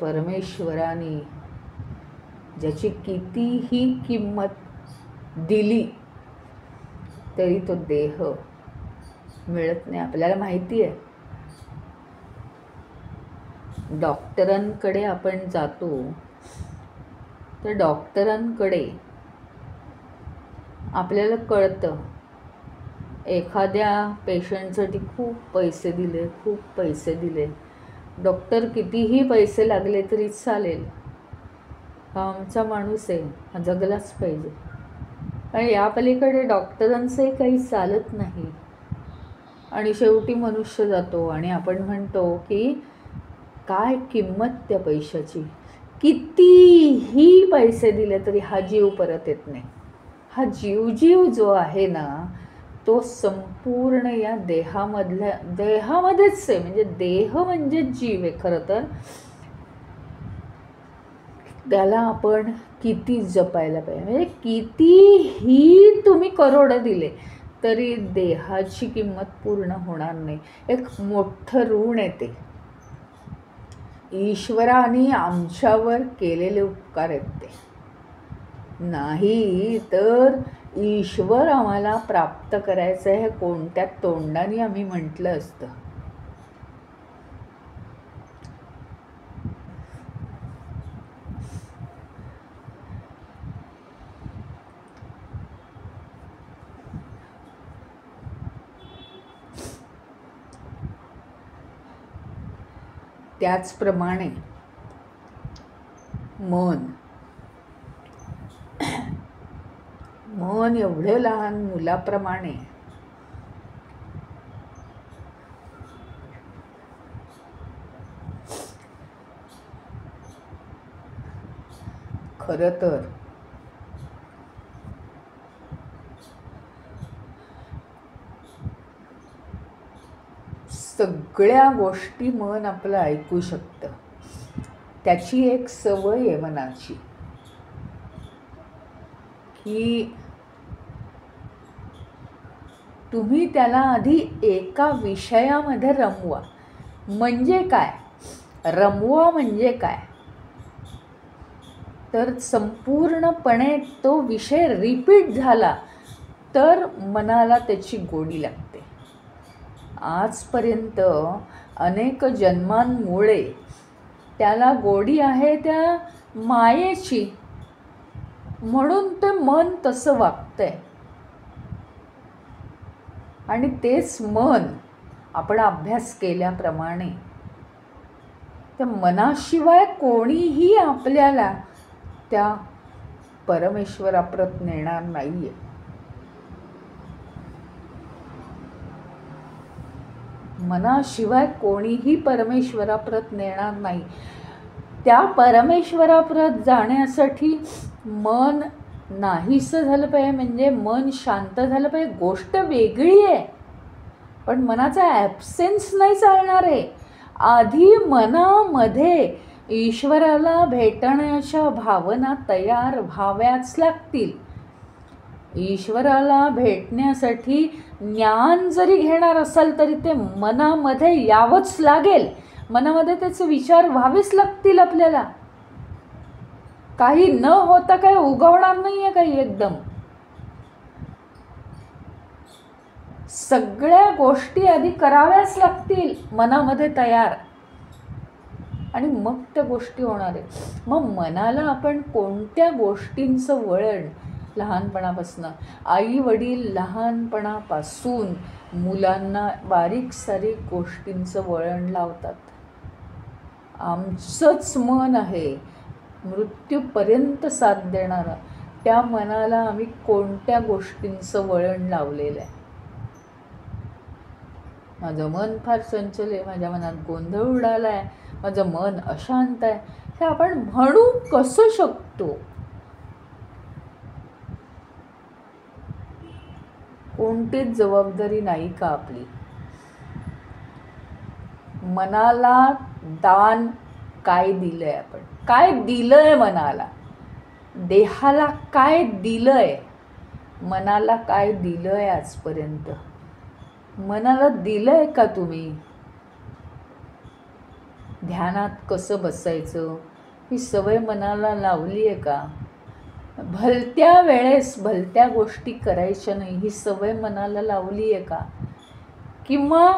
परमेश्वराने ज्याची कितीही किंमत दिली तरी तो देह मिळत नाही. आपल्याला माहिती आहे, डॉक्टरांकडे आपण जातो तर डॉक्टरांकडे आपल्याला कळतं एखाद्या पेशंटसाठी खूप पैसे दिले, डॉक्टर कितीही पैसे लागले तरी चालेल, हा आमचा माणूस आहे, हा जगलाच पाहिजे. आणि या पलीकडे डॉक्टरांचंही काही चालत नाही आणि शेवटी मनुष्य जातो आणि आपण म्हणतो की काय किंमत त्या पैशाची, कितीही पैसे दिले तरी हा जीव परत येत नाही. हा जीव जो आहे ना तो संपूर्ण या देहामध्येच आहे. म्हणजे देह म्हणजे जीव आहे खरं तर. त्याला आपण किती जपायला पाहिजे. म्हणजे कितीही तुम्ही करोड दिले तरी देहाची किंमत पूर्ण होणार नाही. एक मोठं ऋण आहे ते. ईश्वराने आमच्यावर केलेले उपकार आहेत ते. नाही तर ईश्वर आम्हाला प्राप्त करायचं आहे कोणत्या तोंडाने आम्ही म्हटलं असतं. त्याचप्रमाणे मन एवढं लहान मुलाप्रमाणे खरं तर सगळ्या गोष्टी मन आपलं ऐकू शकतं. त्याची एक सवय आहे मनाची की तुम्ही त्याला आधी एका विषयामध्ये रमवा. म्हणजे काय? रमवा म्हणजे काय तर संपूर्णपणे तो विषय रिपीट झाला तर मनाला त्याची गोडी लागते. आजपर्यंत अनेक जन्मांमुळे त्याला गोडी आहे त्या मायेची, म्हणून ते मन तसं वागतंय. आणि तेच मन आपण अभ्यास केल्याप्रमाणे त्या मनाशिवाय कोणीही आपल्याला त्या परमेश्वराप्रत नेणार नाहीये. मनाशिवाय कोणीही परमेश्वराप्रत नेणार नाही. त्या परमेश्वराप्रत जाण्यासाठी मन नाहीसं झालं पाहिजे, म्हणजे मन शांत झालं पाहिजे, गोष्ट वेगळी आहे. पण मनाचा ॲब्सेन्स नाही चालणार आहे. आधी मनामध्ये ईश्वराला भेटण्याच्या भावना तयार व्हाव्याच लागतील. ईश्वराला भेटण्यासाठी ज्ञान जरी घेणार असाल तरी ते मनामध्ये यावंच लागेल. मनामध्ये त्याचे विचार व्हावेच लागतील आपल्याला. काही न होता काही उगवणार नाही आहे काही एकदम. सगळ्या गोष्टी आधी कराव्याच लागतील मनामध्ये तयार, आणि मग त्या गोष्टी होणार आहेत. मग मनाला आपण कोणत्या गोष्टींचं वळण लहानपणापासून, आई वडील लहानपणापासून मुलांना बारीक सारीक गोष्टींचं वळण लावतात. आमचंच मन आहे मृत्यूपर्यंत साथ देणारं. त्या मनाला आम्ही कोणत्या गोष्टींचं वळण लावलेलं आहे. माझं मन फार चंचल आहे, माझ्या मनात गोंधळ उडाला आहे, माझं मन अशांत आहे, हे आपण म्हणू कसं शकतो? कोणतीच जबाबदारी नाही का आपली? मनाला दान काय दिलंय आपण? काय दिलंय मनाला? देहाला काय दिलंय? मनाला काय दिलंय आजपर्यंत? मनाला दिलंय का तुम्ही? ध्यानात कसं बसायचं ही सवय मनाला लावली आहे का? भलत्या वेळेस भलत्या गोष्टी करायच्या नाही ही सवय मनाला लावली आहे का? किंवा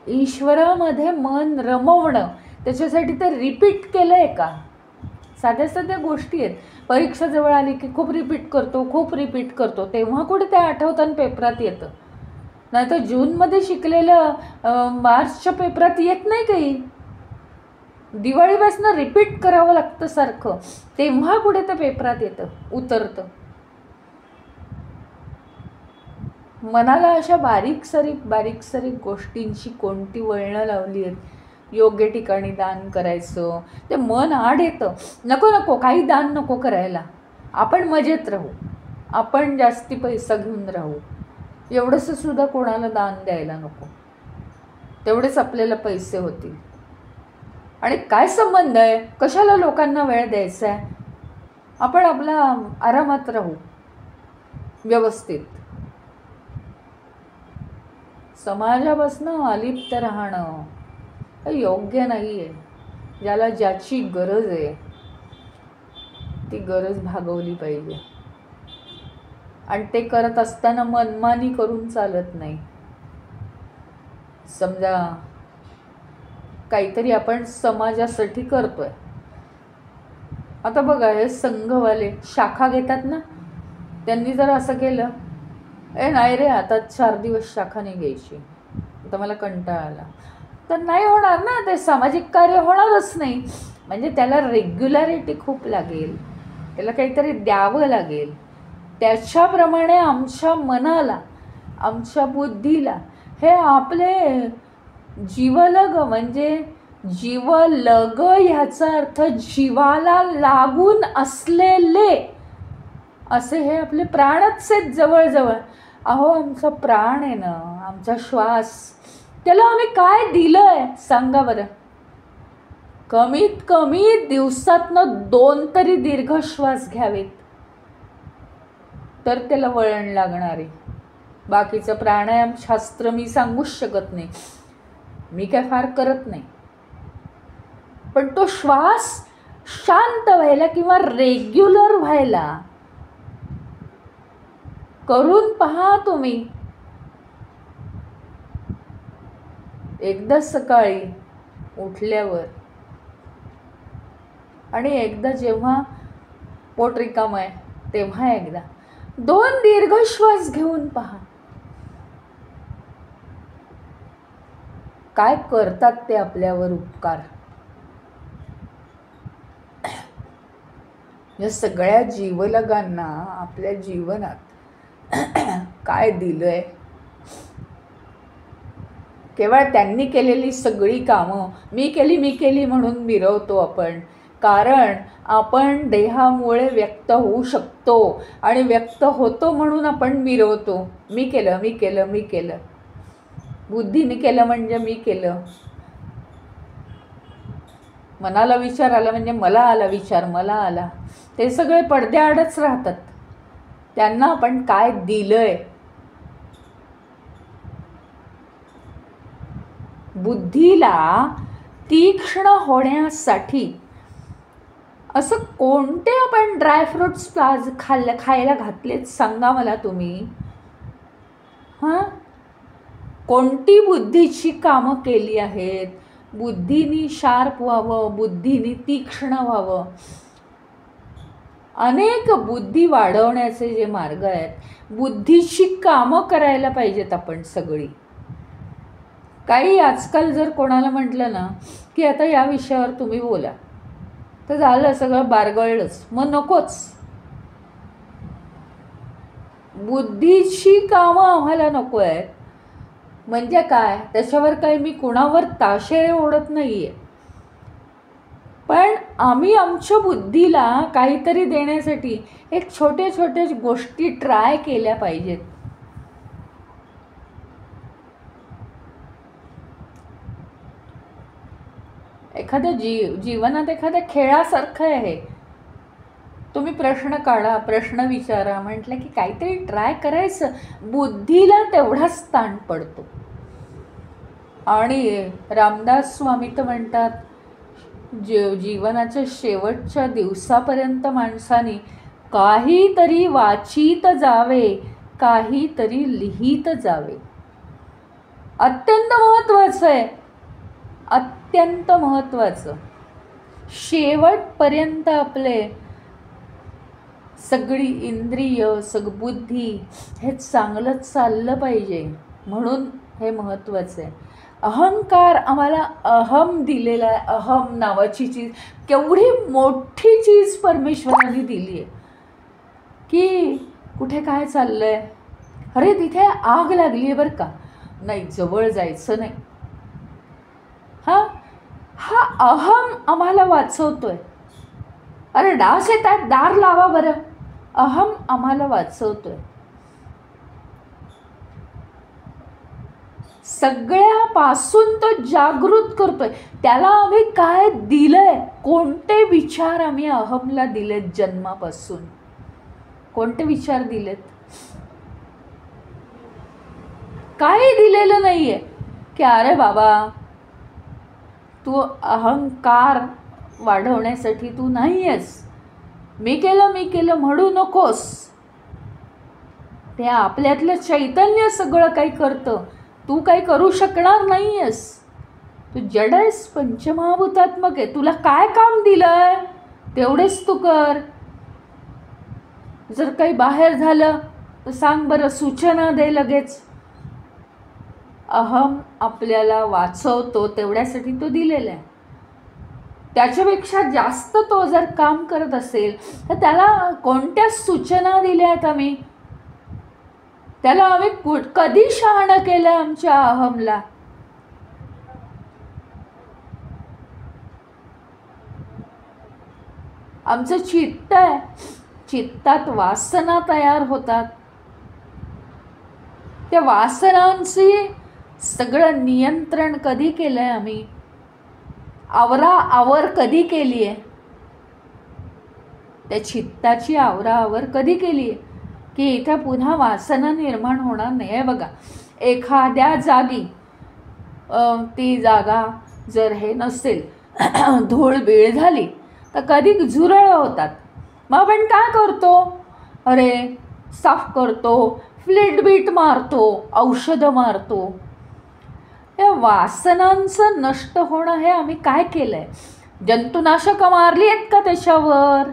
ईश्वरामध्ये मन रमवणं त्याच्यासाठी ते रिपीट केलं आहे का? साध्या साध्या गोष्टी आहेत. परीक्षा जवळ आली की खूप रिपीट करतो, तेव्हा कुठे ते आठवताना पेपरात येतं. नाही तर जूनमध्ये शिकलेलं मार्चच्या पेपरात येत नाही काही. दिवाळीपासून रिपीट करावं लागतं सारखं, तेव्हा कुठे ते पेपरात येतं, उतरतं. मनाला अशा बारीक सारीक गोष्टींची कोणती वळणं लावली आहेत? योग्य ठिकाणी दान करायचं, ते मन आड येतं. नको काही दान नको करायला, आपण मजेत राहू, आपण जास्ती पैसा घेऊन राहू, एवढंसं सुद्धा कोणाला दान द्यायला नको, तेवढेच आपल्याला पैसे होतील. आणि काय संबंध आहे? कशाला लोकांना वेळ द्यायचा आहे? आपण आपला आरामात राहू व्यवस्थित. समाजापासून अलिप्त राहणं योग्य नाही आहे. ज्याला ज्याची गरज आहे ती गरज भागवली पाहिजे. आणि ते करत असताना मनमानी करून चालत नाही. समजा काहीतरी आपण समाजासाठी करतोय. आता बघा, हे संघवाले शाखा घेतात ना, त्यांनी जर असं केलं, नाही रे आता 4 दिवस शाखा नाही घ्यायची, आता मला कंटाळा आला, तर नाही होणार ना, ते सामाजिक कार्य होणारच नाही. म्हणजे त्याला रेग्युलॅरिटी खूप लागेल, त्याला काहीतरी द्यावं लागेल. त्याच्याप्रमाणे आमच्या मनाला, आमच्या बुद्धीला हे आपले जीवलग, म्हणजे जीवलग ह्याचा अर्थ जीवाला लागून असलेले असे हे आपले प्राणच आहेत जवळजवळ. अहो आमचा प्राण आहे ना, आमचा श्वास, त्याला आम्ही काय दिलंय सांगा बरं? कमीत कमी दिवसातनं 2 तरी दीर्घ श्वास घ्यावेत, तर त्याला वळण लागणार आहे. बाकीचं प्राणायाम शास्त्र मी सांगूच शकत नाही, मी काय फार करत नाही. पण तो श्वास शांत व्हायला किंवा रेग्युलर व्हायला करून पहा तुम्ही. एकदा सकाळी उठल्यावर आणि एकदा जेव्हा पोट रिकामं आहे तेव्हा एकदा 2 दीर्घ श्वास घेऊन पहा. काय करतात ते आपल्यावर उपकार. या सगळ्या जीवलगांना आपल्या जीवनात काय दिलंय. केवळ त्यांनी केलेली सगळी कामं मी केली म्हणून मिरवतो आपण. कारण आपण देहामुळे व्यक्त होऊ शकतो आणि व्यक्त होतो म्हणून आपण मिरवतो. मी केलं. बुद्धीने केलं म्हणजे मी केलं. मनाला विचार आला म्हणजे मला आला. ते सगळे पडद्याआडच राहतात. त्यांना आपण काय दिलंय. बुद्धीला तीक्ष्ण होण्यासाठी असं कोणते आपण ड्रायफ्रुट्स खायला घातलेत सांगा मला तुम्ही. कोणती बुद्धीची कामं केली आहेत. बुद्धीनी शार्प व्हावं, बुद्धीनी तीक्ष्ण व्हावं. अनेक बुद्धी वाढवण्याचे जे मार्ग आहेत, बुद्धीची कामं करायला पाहिजेत आपण सगळी. काही आजकाल जर कोणाला म्हटलं ना की आता या विषयावर तुम्ही बोला तर झालं सगळं बारगळलंच. मग नकोच. बुद्धीची कामं आम्हाला नको आहेत. म्हणजे काय, त्याच्यावर काही मी कुणावर ताशेरे ओढत नाही आहे. पण आम्ही आमच्या बुद्धीला काहीतरी देण्यासाठी एक छोट्या गोष्टी ट्राय केल्या पाहिजेत. एखाद्या जीवनात एखाद्या खेळासारखं आहे. तुम्ही प्रश्न काढा, प्रश्न विचारा, म्हटलं की काहीतरी ट्राय करायचं. बुद्धीला तेवढाच ताण पडतो. आणि रामदास स्वामी तर म्हणतात जीवनाच्या शेवटच्या दिवसापर्यंत माणसाने काहीतरी वाचित जावे, काहीतरी लिहित जावे. अत्यंत महत्त्वाचं आहे. अत्यंत महत्त्वाचं. शेवटपर्यंत आपले सगळी इंद्रिय, बुद्धी हे चांगलं चाललं पाहिजे. म्हणून हे महत्त्वाचं आहे. अहंकार आम्हाला अहम दिलेला आहे. अहम नावाची चीज, केवढी मोठी चीज परमेश्वराने दिली आहे की कुठे काय चाललंय, अरे तिथे आग लागली आहे बरं का, नाही जवळ जायचं नाही. हा अहम आम्हाला वाचवतोय. अरे डास येतात, दार लावा बरं. अहम आम्हाला वाचवतोय. सगळ्यापासून तो जागृत करतोय. त्याला आम्ही काय दिलंय, कोणते विचार आम्ही अहमला दिलेत जन्मापासून, कोणते विचार दिलेत. काही दिलेलं नाहीये की अरे बाबा तू अहंकार वाढवण्यासाठी तू नाहीयेस, मी केलं म्हणू नकोस. ते आपल्यातलं चैतन्य सगळं काही करतं. तू काही करू शकणार नाहीयेस. तू जड आहेस, पंचमहाभूतात्मक आहे. तुला काय काम दिलंय तेवढेच तू कर. जर काही बाहेर झालं तर सांग बरं, सूचना दे लगेच. अहम आपल्याला वाचवतो, तेवढ्यासाठी तो दिलेला आहे. त्याच्यापेक्षा जास्त तो जर काम करत असेल तर त्याला कोणत्या सूचना दिल्या आहेत आम्ही, त्याला आम्ही कधी शहाणं केलं आमच्या अहमला. आमचं चित्त आहे, चित्तात वासना तयार होतात. त्या वासनांची सगळं नियंत्रण कधी केलंय आम्ही, आवराआवर कधी केली आहे. त्या चित्ताची आवराआवर कधी केली आहे की इथं पुन्हा वासना निर्माण होणार नाही. आहे बघा, एखाद्या जागी ती जागा जर हे नसेल, धूळबीळ झाली तर कधी झुरळ होतात. मग आपण काय करतो, अरे साफ करतो, फ्लिटबीट मारतो, औषधं मारतो. या वासनांचं नष्ट होणं हे आम्ही काय केलंय? जंतुनाशकं मारली आहेत का त्याच्यावर?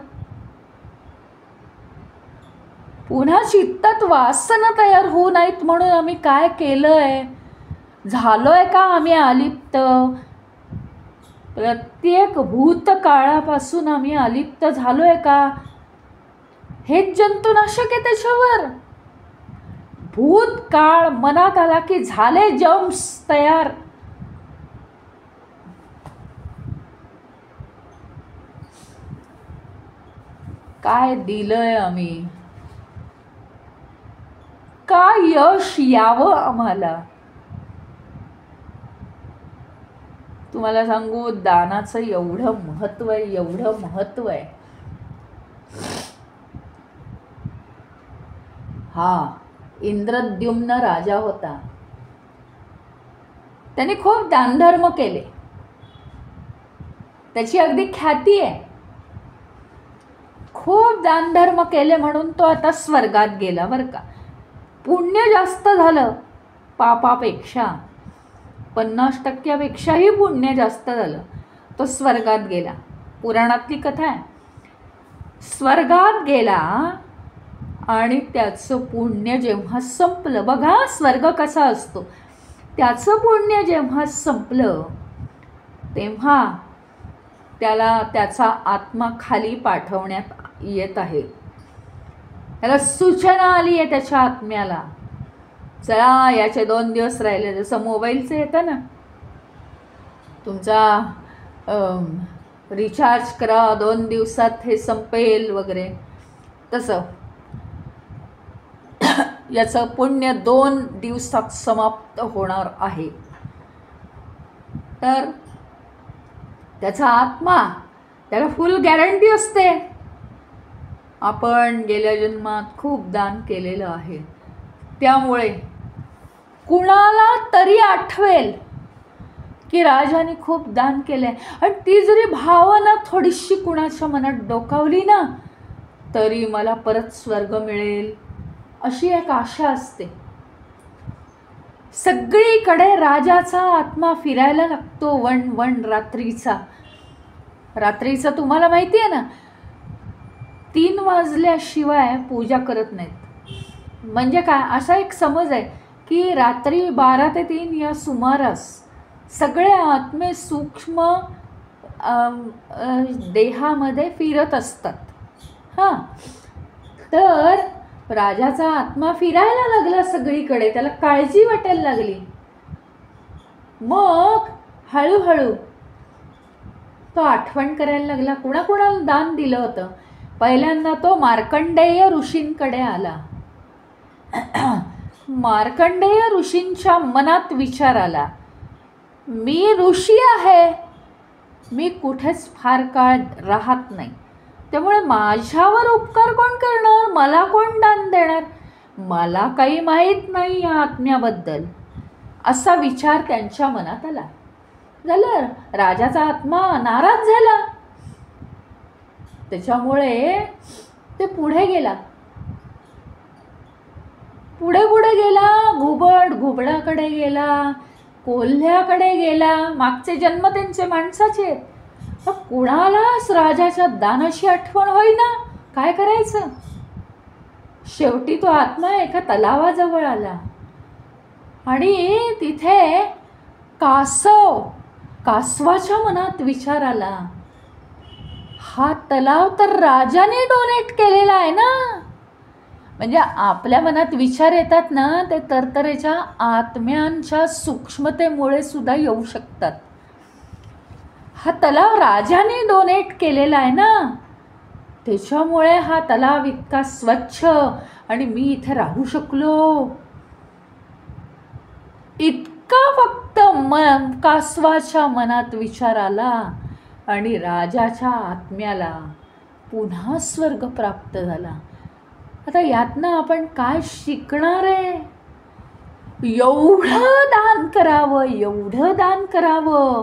पुन्हा चित्तात वासना तयार होऊ नयेत म्हणून आम्ही काय केलंय? झालोय का आम्ही अलिप्त? प्रत्येक भूतकाळापासून आम्ही अलिप्त झालोय का? हेच जंतुनाशक आहे त्याच्यावर. भूतकाळ मनात आला की झाले जम्स तयार. काय दिलंय आम्ही? काय यश यावं आम्हाला? तुम्हाला सांगू, दानाचं एवढं महत्व आहे, एवढं महत्व आहे. इंद्रद्युम्न राजा होता. त्याने खूप दानधर्म केले. त्याची अगदी ख्याती आहे. खूप दानधर्म केले म्हणून तो आता स्वर्गात गेला बरं का. पुण्य जास्त झालं पापापेक्षा, 50% पुण्य जास्त झालं. तो स्वर्गात गेला. पुराणातली कथा आहे. स्वर्गात गेला आणि त्याचं पुण्य जेव्हा संपलं, बघा स्वर्ग कसा असतो. त्याचं पुण्य जेव्हा संपलं तेव्हा त्याला त्याचा आत्मा खाली पाठवण्यात येत आहे. त्याला सूचना आली आहे त्याच्या आत्म्याला, चला याचे 2 दिवस राहिले. जसं मोबाईलचं येतं ना, तुमचा रिचार्ज करा, 2 दिवसात हे संपेल वगैरे, तसं याचं पुण्य 2 दिवसात समाप्त होणार आहे. तर त्याचा आत्मा, त्याला फुल गॅरंटी असते, आपण गेल्या जन्मात खूप दान केलेलं आहे. त्यामुळे कुणाला तरी आठवेल की राजाने खूप दान केलंय. आणि ती जरी भावना थोडीशी कुणाच्या मनात डोकावली ना, तरी मला परत स्वर्ग मिळेल अशी एक आशा असते. सगळीकडे राजाचा आत्मा फिरायला लागतो वन रात्रीचा. रात्रीचा तुम्हाला माहिती आहे ना, 3 वाजल्याशिवाय पूजा करत नाहीत. म्हणजे काय, असा एक समज आहे की रात्री 12 ते 3 या सुमारास सगळे आत्मे सूक्ष्म देहामध्ये फिरत असतात. तर राजाचा आत्मा फिरायला लागला सगळीकडे. त्याला काळजी वाटायला लागली. मग हळूहळू तो आठवण करायला लागला कुणाकुणाला दान दिलं होतं. पहिल्यांदा तो मार्कंडेय ऋषींकडे आला. मार्कंडेय ऋषींच्या मनात विचार आला, मी ऋषी आहे, मी कुठेच फार काळ राहत नाही, त्यामुळे माझ्यावर उपकार कोण करणार, मला कोण दान देणार, मला काही माहीत नाही या आत्म्याबद्दल, असा विचार त्यांच्या मनात आला. झालं, राजाचा आत्मा नाराज झाला. त्याच्यामुळे ते पुढे गेला. पुढे गेला, घुबडाकडे गेला, कोल्ह्याकडे गेला. मागचे जन्म त्यांचे माणसाचे. कुणालाच राजाच्या दानाची आठवण होईना. काय करायचं? शेवटी तो आत्मा एका तलावाजवळ आला आणि तिथे कासवाच्या मनात विचार आला, हा तलाव तर राजाने डोनेट केलेला आहे ना. म्हणजे आपल्या मनात विचार येतात ना, ते तरतरेच्या आत्म्यांच्या सूक्ष्मतेमुळे सुद्धा येऊ शकतात. हा तलाव राजाने डोनेट केलेला आहे ना, त्याच्यामुळे हा तलाव इतका स्वच्छ आणि मी इथे राहू शकलो. इतका फक्त कासवाच्या मनात विचार आला आणि राजाच्या आत्म्याला पुन्हा स्वर्ग प्राप्त झाला. आता यातनं आपण काय शिकणार आहे? एवढं दान करावं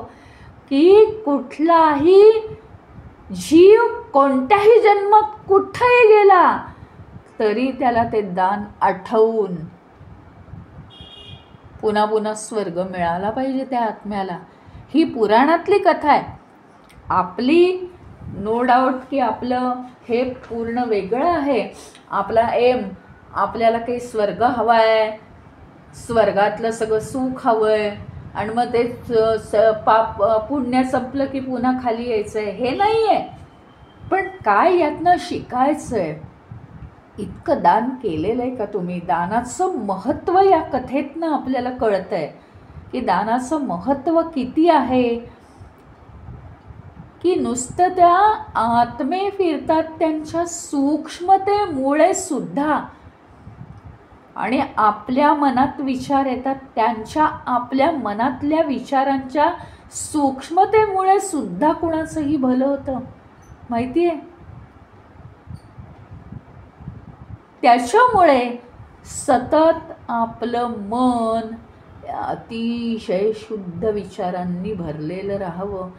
की कुठलाही जीव कोणत्याही जन्मात कुठेही गेला तरी त्याला ते दान आठवून पुन्हा पुन्हा स्वर्ग मिळाला पाहिजे त्या आत्म्याला. ही पुराणातली कथा आहे. आपली नो डाऊट की आपलं हे पूर्ण वेगळं आहे. आपला एम, आपल्याला काही स्वर्ग हवा आहे, स्वर्गातलं सगळं सुख हवं आहे आणि मग ते पाप पुण्य संपलं की पुन्हा खाली यायचं आहे, हे नाही आहे. पण काय यातनं शिकायचं आहे? इतकं दान केलेलं आहे का तुम्ही? दानाचं महत्त्व या कथेतनं आपल्याला कळतं आहे की दानाचं महत्त्व किती आहे. की नुसतं त्या आत्मे फिरतात त्यांच्या सूक्ष्मतेमुळे सुद्धा, आणि आपल्या मनात विचार येतात त्यांच्या आपल्या मनातल्या विचारांच्या सूक्ष्मतेमुळे सुद्धा कुणाचंही भलं होतं, माहिती आहे. त्याच्यामुळे सतत आपलं मन अतिशय शुद्ध विचारांनी भरलेलं राहावं.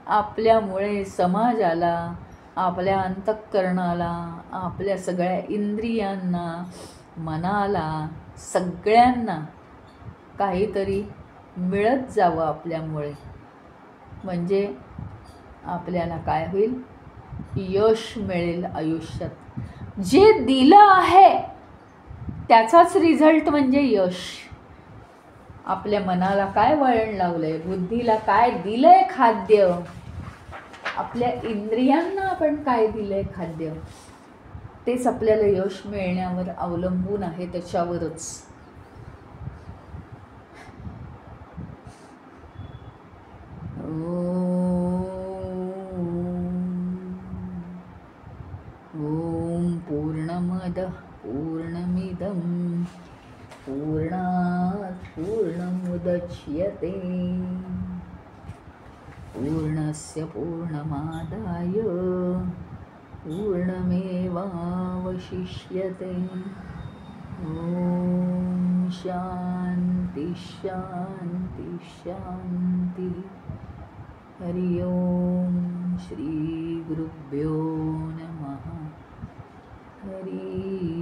आपल्यामुळे समाजाला, आपल्या अंतःकरणाला, आपल्या सगळ्या इंद्रियांना, मनाला, सगळ्यांना काहीतरी मिळत जावं आपल्यामुळे. म्हणजे आपल्याला काय होईल? यश मिळेल आयुष्यात. जे दिलं आहे त्याचाच रिझल्ट म्हणजे यश. आपल्या मनाला काय वळण लावलंय, बुद्धीला काय दिलंय खाद्य, आपल्या इंद्रियांना आपण काय दिलंय खाद्य, तेच आपल्याला यश मिळण्यावर अवलंबून आहे. त्याच्यावरच ओम पूर्णमद पूर्णमिदं पूर्णात् पूर्णमुदच्यते पूर्णस्य पूर्णमादाय पूर्णमेवावशिष्यते. ओम शांति शांति शांति. हरि ओम. श्री गुरुभ्यो नमः. हरि